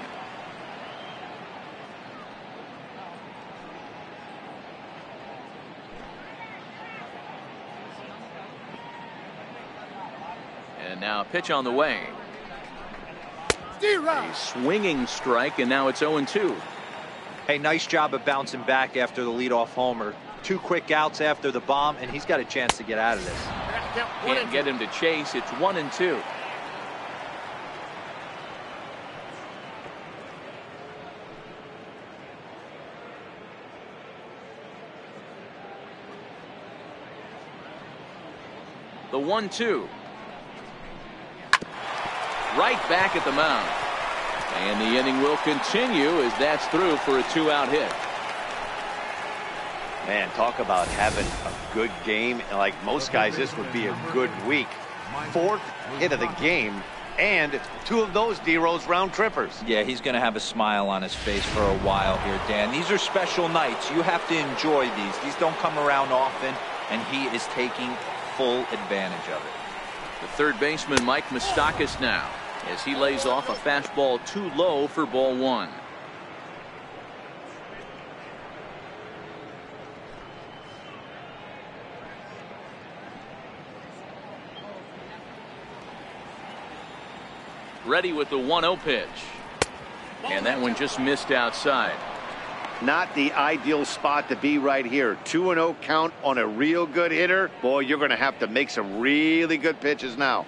And now Now pitch on the way. A swinging strike, and now it's 0-2. Hey, nice job of bouncing back after the leadoff homer. 2 quick outs after the bomb, and he's got a chance to get out of this. Can't get him to chase. It's 1-2. The 1-2. Right back at the mound. And the inning will continue as that's through for a 2-out hit. Man, talk about having a good game. Like most guys, this would be a good week. 4th hit of the game, and 2 of those D-Rose round trippers. Yeah, he's going to have a smile on his face for a while here, Dan. These are special nights. You have to enjoy these. These don't come around often, and he is taking full advantage of it. The third baseman, Mike Moustakas, now, as he lays off a fastball too low for ball 1. Ready with the 1-0 pitch. And that one just missed outside. Not the ideal spot to be right here. 2-0 count on a real good hitter. Boy, you're going to have to make some really good pitches now.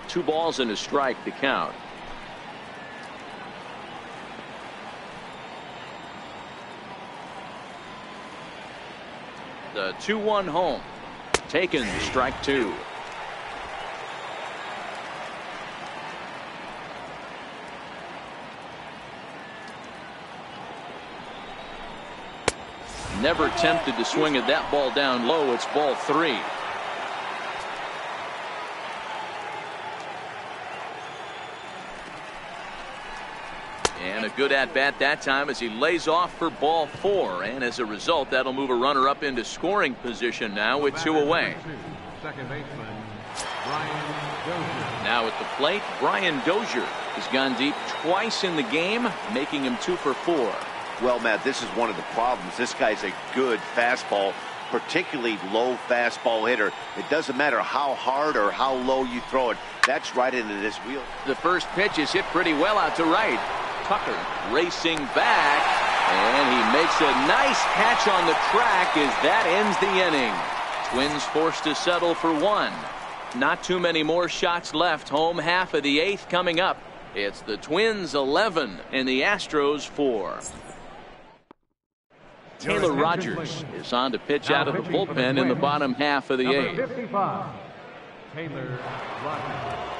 Two balls and a strike to count. The 2-1 home. Taken, strike 2. Never tempted to swing at that ball down low. It's ball 3. And a good at-bat that time as he lays off for ball 4. And as a result, that'll move a runner up into scoring position now with 2 away. Second baseman, Brian Dozier. Now at the plate, Brian Dozier has gone deep twice in the game, making him 2 for 4. Well, Matt, this is one of the problems. This guy's a good fastball, particularly low fastball hitter. It doesn't matter how hard or how low you throw it. That's right into this wheel. The first pitch is hit pretty well out to right. Tucker racing back, and he makes a nice catch on the track as that ends the inning. Twins forced to settle for 1. Not too many more shots left. Home half of the 8th coming up. It's the Twins 11 and the Astros 4. Taylor Rogers is on to pitch out of the bullpen in the bottom half of the 8th. 55, Taylor Rogers.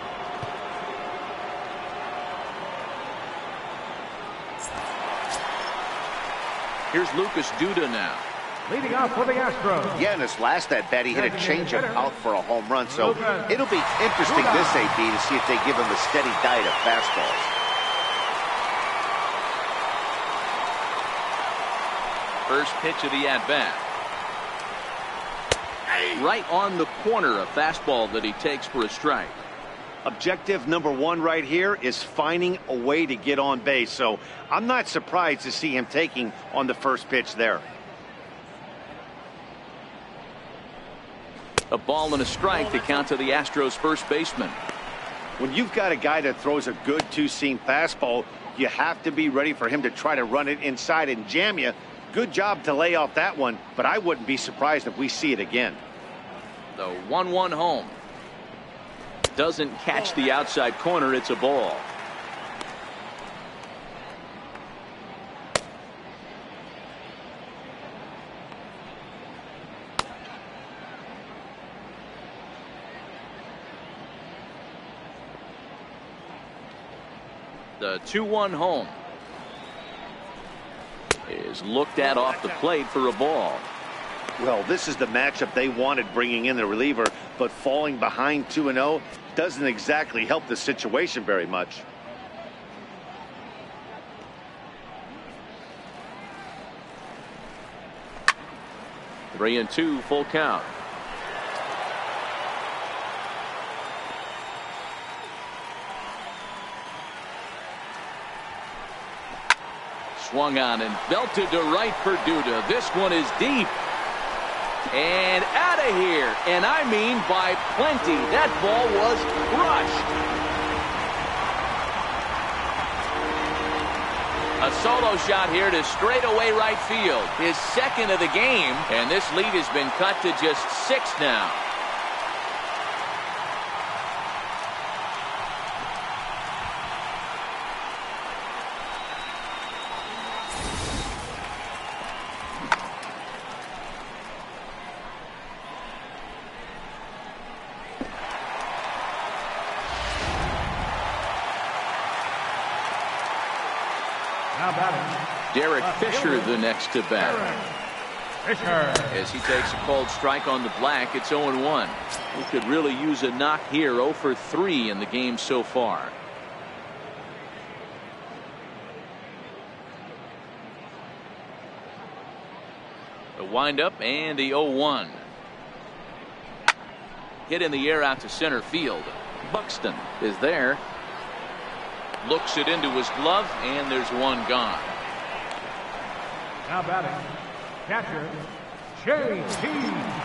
Here's Lucas Duda now. Leading off for the Astros. Yeah, in his last at-bat, he hit a changeup out for a home run. So it'll be interesting this AB to see if they give him a steady diet of fastballs. First pitch of the at-bat. Right on the corner, a fastball that he takes for a strike. Objective number 1 right here is finding a way to get on base. So I'm not surprised to see him taking on the first pitch there. A ball and a strike to count to the Astros first baseman. When you've got a guy that throws a good two-seam fastball, you have to be ready for him to try to run it inside and jam you. Good job to lay off that one, but I wouldn't be surprised if we see it again. The 1-1 home. Doesn't catch the outside corner. It's a ball. The 2-1 home is looked at off the plate for a ball. Well, this is the matchup they wanted, bringing in the reliever, but falling behind 2-0 doesn't exactly help the situation very much. Three and 2, full count. Swung on and belted to right for Duda. This one is deep. And out of here. And I mean by plenty. That ball was crushed. A solo shot here to straightaway right field. His second of the game. And this lead has been cut to just 6 now. Derek Fisher the next to bat. As he takes a cold strike on the black, it's 0-1. He could really use a knock here. 0 for 3 in the game so far. The windup and the 0-1. Hit in the air out to center field. Buxton is there. Looks it into his glove, and there's one gone. Now batting, catcher, J.T.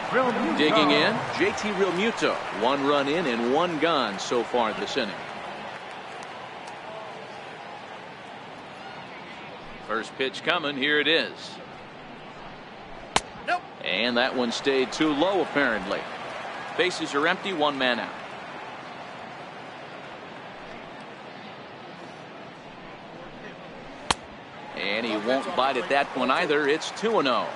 Realmuto. Digging in, J.T. Realmuto. 1 run in and 1 gone so far this inning. First pitch coming, here it is. Nope. And that one stayed too low apparently. Bases are empty, 1 man out. And he won't bite at that one either. It's 2-0.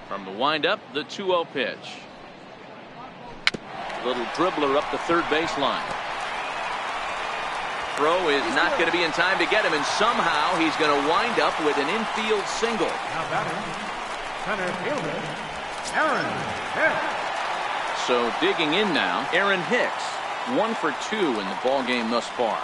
From the windup, the 2-0 pitch. Little dribbler up the third baseline. Throw is not going to be in time to get him, and somehow he's going to wind up with an infield single. Now batting, center fielder, Aaron Hicks. So digging in now, Aaron Hicks. 1 for 2 in the ball game thus far.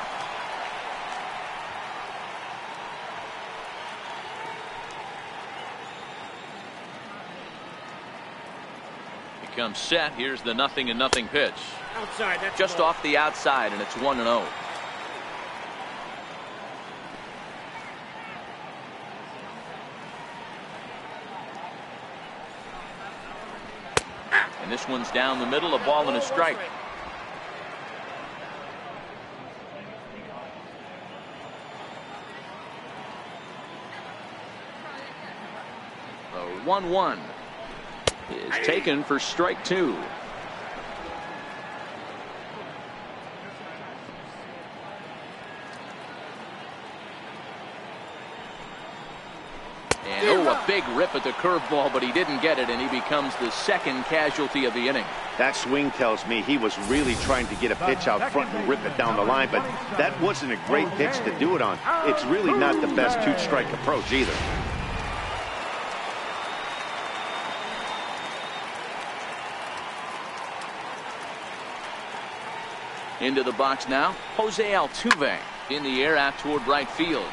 He comes set. Here's the 0-0 pitch. Outside. That's Just the ball. off the outside, and it's 1-0. And this one's down the middle, a ball and a strike. The 1-1 is taken for strike 2. And a big rip at the curveball, but he didn't get it, and he becomes the second casualty of the inning. That swing tells me he was really trying to get a pitch out front and rip it down the line, but that wasn't a great pitch to do it on. It's really not the best 2-strike approach either. Into the box now, Jose Altuve in the air out toward right field.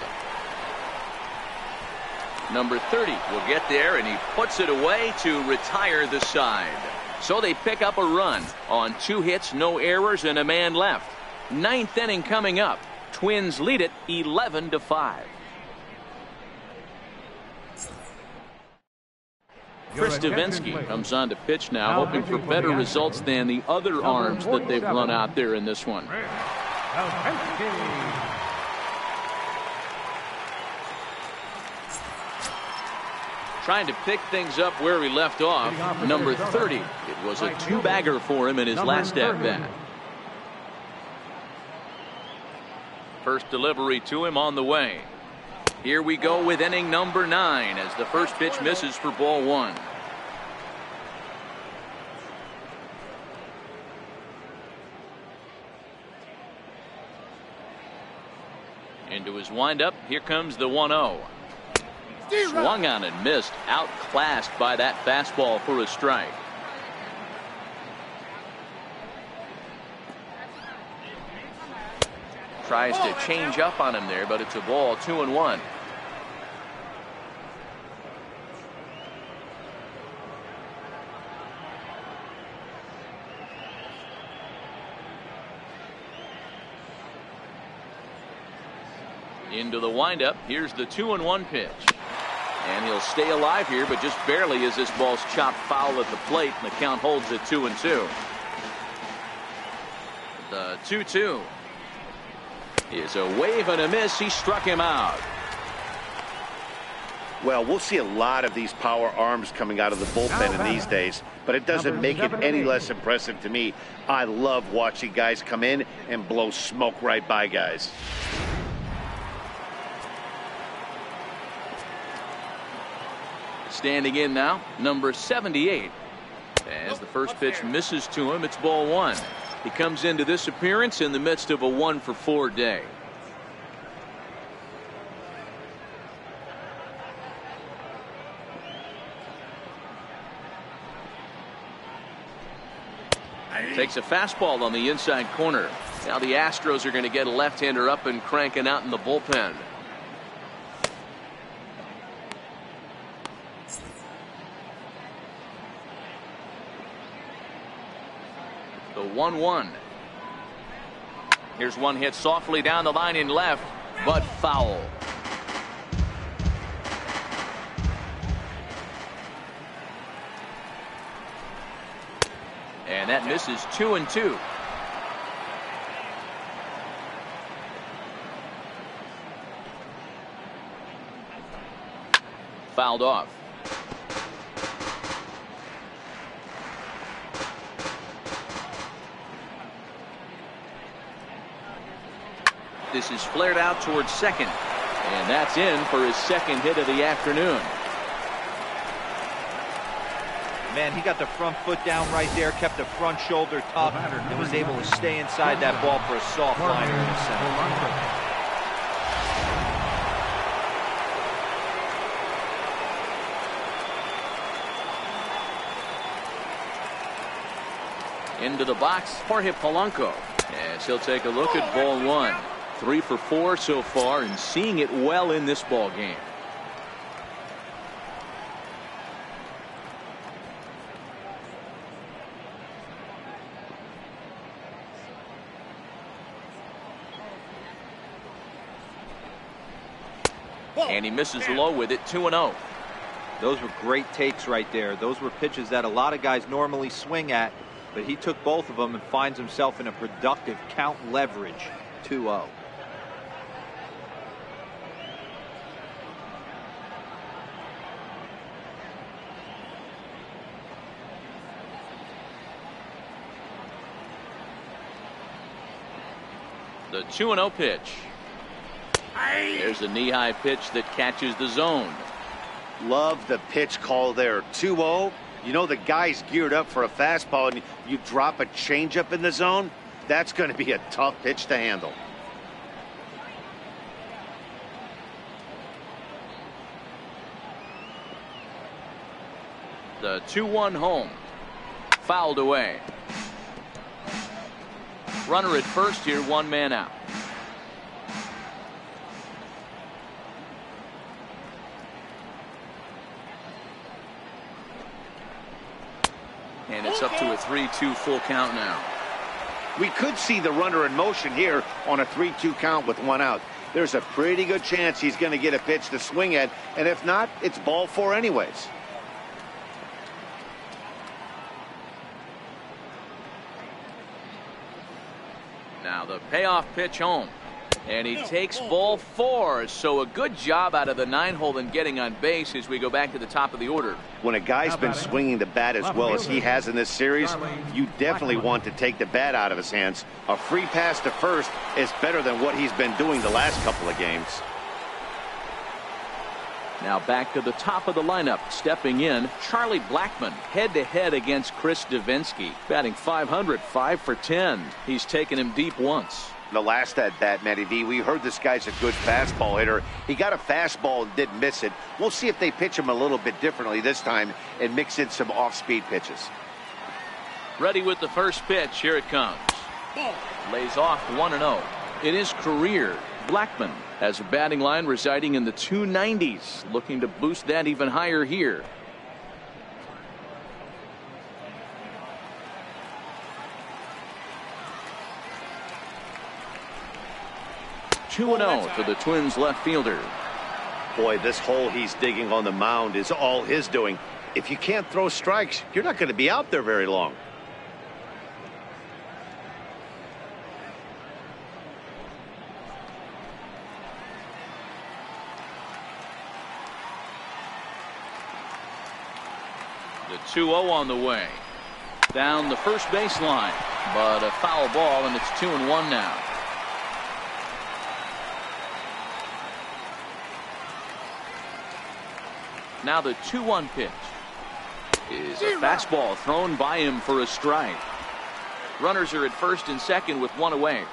Number 30 will get there, and he puts it away to retire the side. So they pick up a run on 2 hits, no errors, and a man left. 9th inning coming up. Twins lead it 11-5. Chris Davinsky comes on to pitch now, hoping for better results than the other arms that they've run out there in this one. Trying to pick things up where he left off. Number 30. It was a 2-bagger for him in his last at-bat. First delivery to him on the way. Here we go with inning number 9 as the first pitch misses for ball 1. Into his windup. Here comes the 1-0. Swung on and missed. Outclassed by that fastball for a strike. Tries to change up on him there, but it's a ball. 2-1. Into the windup. Here's the 2-1 pitch. And he'll stay alive here, but just barely as this ball's chopped foul at the plate, and the count holds at 2-2. The 2-2 is a wave and a miss. He struck him out. Well, we'll see a lot of these power arms coming out of the bullpen in these days, but it doesn't make it any less impressive to me. I love watching guys come in and blow smoke right by guys. Standing in now, number 78. As the first pitch misses to him, it's ball one. He comes into this appearance in the midst of a 1-for-4 day. Takes a fastball on the inside corner. Now the Astros are going to get a left-hander up and cranking out in the bullpen. The 1-1. Here's one hit softly down the line in left, but foul. And that misses 2-2. Fouled off. This is flared out towards second. And that's in for his second hit of the afternoon. Man, he got the front foot down right there, kept the front shoulder up, and was able to stay inside that ball for a soft liner in the center. Into the box, Jorge Polanco. As he'll take a look at ball one. 3 for 4 so far, and seeing it well in this ball game. And he misses low with it. 2-0. Those were great takes right there. Those were pitches that a lot of guys normally swing at, but he took both of them and finds himself in a productive count leverage. 2-0. The 2-0 pitch. There's a knee-high pitch that catches the zone. Love the pitch call there. 2-0. You know the guy's geared up for a fastball, and you drop a changeup in the zone. That's going to be a tough pitch to handle. The 2-1 home. Fouled away. Runner at first here, 1 man out. And it's up to a 3-2 full count now. We could see the runner in motion here on a 3-2 count with 1 out. There's a pretty good chance he's going to get a pitch to swing at, and if not, it's ball 4 anyways. Now the payoff pitch home. And he takes ball 4. So a good job out of the 9-hole in getting on base as we go back to the top of the order. When a guy's been swinging the bat as well as he has in this series, you definitely want to take the bat out of his hands. A free pass to first is better than what he's been doing the last couple of games. Now back to the top of the lineup. Stepping in, Charlie Blackmon head-to-head against Chris Davinsky. Batting .500, 5 for 10. He's taken him deep once. The last at bat, Matty D, we heard this guy's a good fastball hitter. He got a fastball and didn't miss it. We'll see if they pitch him a little bit differently this time and mix in some off-speed pitches. Ready with the first pitch. Here it comes. Lays off 1-0 in his career. Blackmon has a batting line residing in the 290s, looking to boost that even higher here. 2-0 for the Twins left fielder. Boy, this hole he's digging on the mound is all his doing. If you can't throw strikes, you're not going to be out there very long. The 2-0 on the way. Down the first baseline, but a foul ball, and it's 2-1 now. Now the 2-1 pitch is a fastball thrown by him for a strike. Runners are at first and second with one away.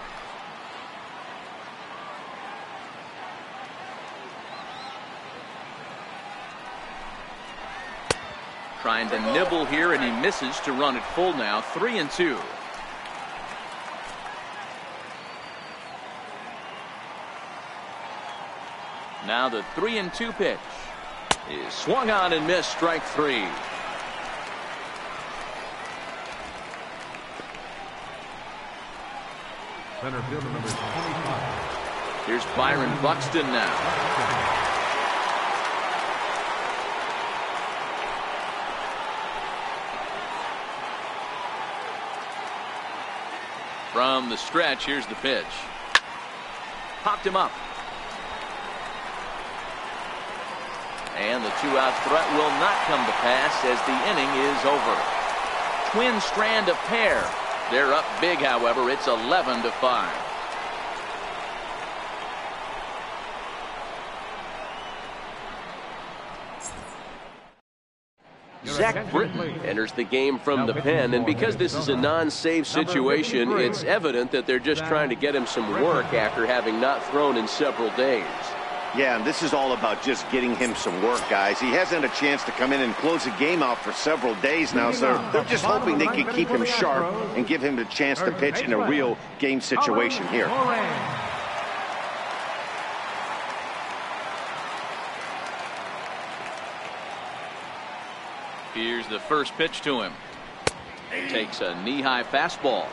Trying to nibble here, and he misses to run it full now. 3-2. Now the 3-2 pitch is swung on and missed. Strike 3. Center fielder number 25. Here's Byron Buxton now. From the stretch, here's the pitch. Popped him up. And the 2-out threat will not come to pass as the inning is over. Twins strand a pair. They're up big, however. It's 11-5. Zach Britton enters the game from the pen, and because this is a non-save situation, it's evident that they're just trying to get him some work after having not thrown in several days. Yeah, and this is all about just getting him some work, guys. He hasn't a chance to come in and close the game out for several days now, so they're just hoping they can keep him sharp and give him the chance to pitch in a real game situation here. Here's the first pitch to him. Takes a knee-high fastball.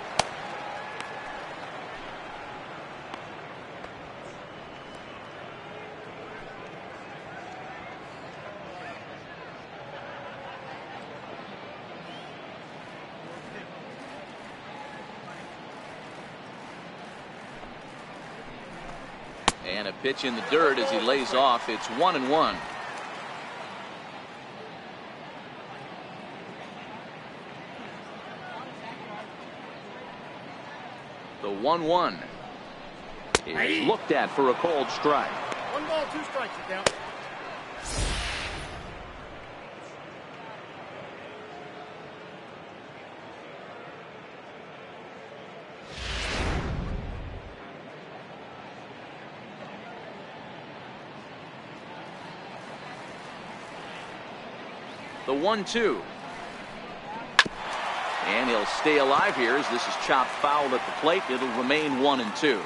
And a pitch in the dirt as he lays off. It's 1-1. The 1-1 is looked at for a cold strike. 1 ball, 2 strikes, you count. The 1-2. And he'll stay alive here as this is chopped foul at the plate. It'll remain 1-2.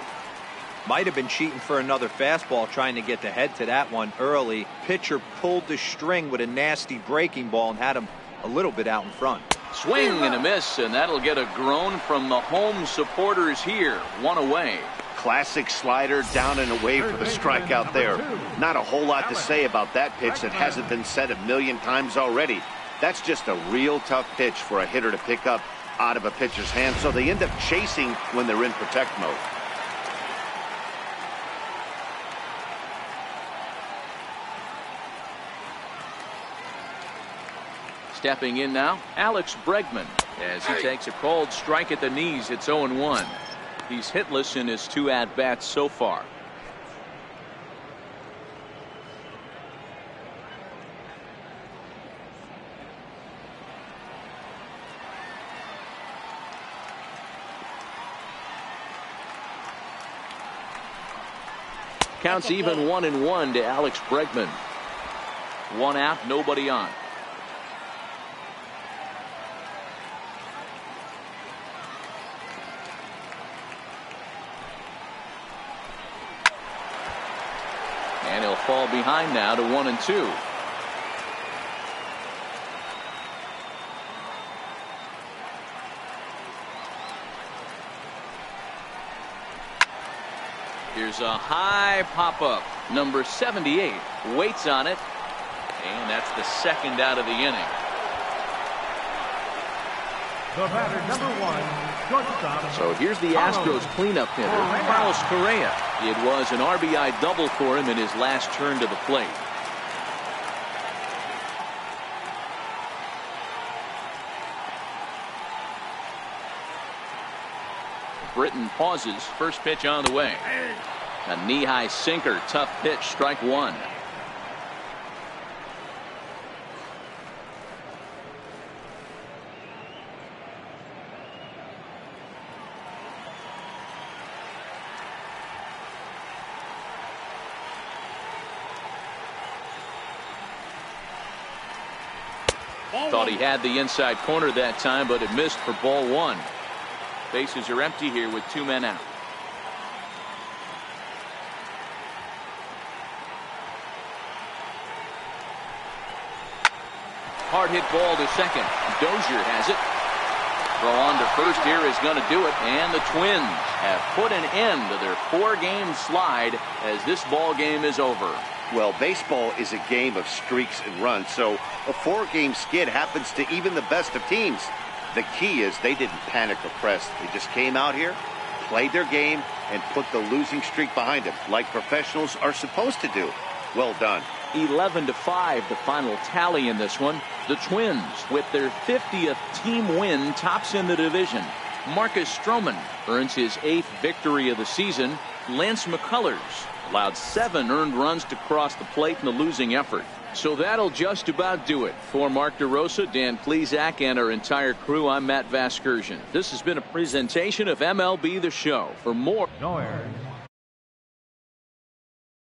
Might have been cheating for another fastball, trying to get the head to that one early. Pitcher pulled the string with a nasty breaking ball and had him a little bit out in front. Swing and a miss, and that'll get a groan from the home supporters here. 1 away. Classic slider down and away for the strikeout there. Not a whole lot to say about that pitch that hasn't been said a million times already. That's just a real tough pitch for a hitter to pick up out of a pitcher's hand, so they end up chasing when they're in protect mode. Stepping in now, Alex Bregman, as he takes a called strike at the knees. It's 0-1. He's hitless in his 2 at-bats so far. Counts even 1-1 to Alex Bregman. 1 out, nobody on. And he'll fall behind now to 1-2. Here's a high pop-up. Number 78 waits on it. And that's the second out of the inning. The batter, number 1, shortstop. So here's the Astros cleanup hitter, Carlos Correa. It was an RBI double for him in his last turn to the plate. Britton pauses. First pitch on the way. A knee-high sinker. Tough pitch. Strike one. Thought he had the inside corner that time, but it missed for ball one. Bases are empty here with 2 men out. Hard hit ball to second. Dozier has it. Throw on to first here is going to do it, and the Twins have put an end to their 4-game slide as this ball game is over. Well, baseball is a game of streaks and runs, so a 4-game skid happens to even the best of teams. The key is they didn't panic or press. They just came out here, played their game, and put the losing streak behind them, like professionals are supposed to do. Well done. 11-5 the final tally in this one. The Twins, with their 50th team win, tops in the division. Marcus Stroman earns his 8th victory of the season. Lance McCullers allowed 7 earned runs to cross the plate in the losing effort. So that'll just about do it. For Mark DeRosa, Dan Plesac, and our entire crew, I'm Matt Vasgersian. This has been a presentation of MLB The Show. For more... No errors.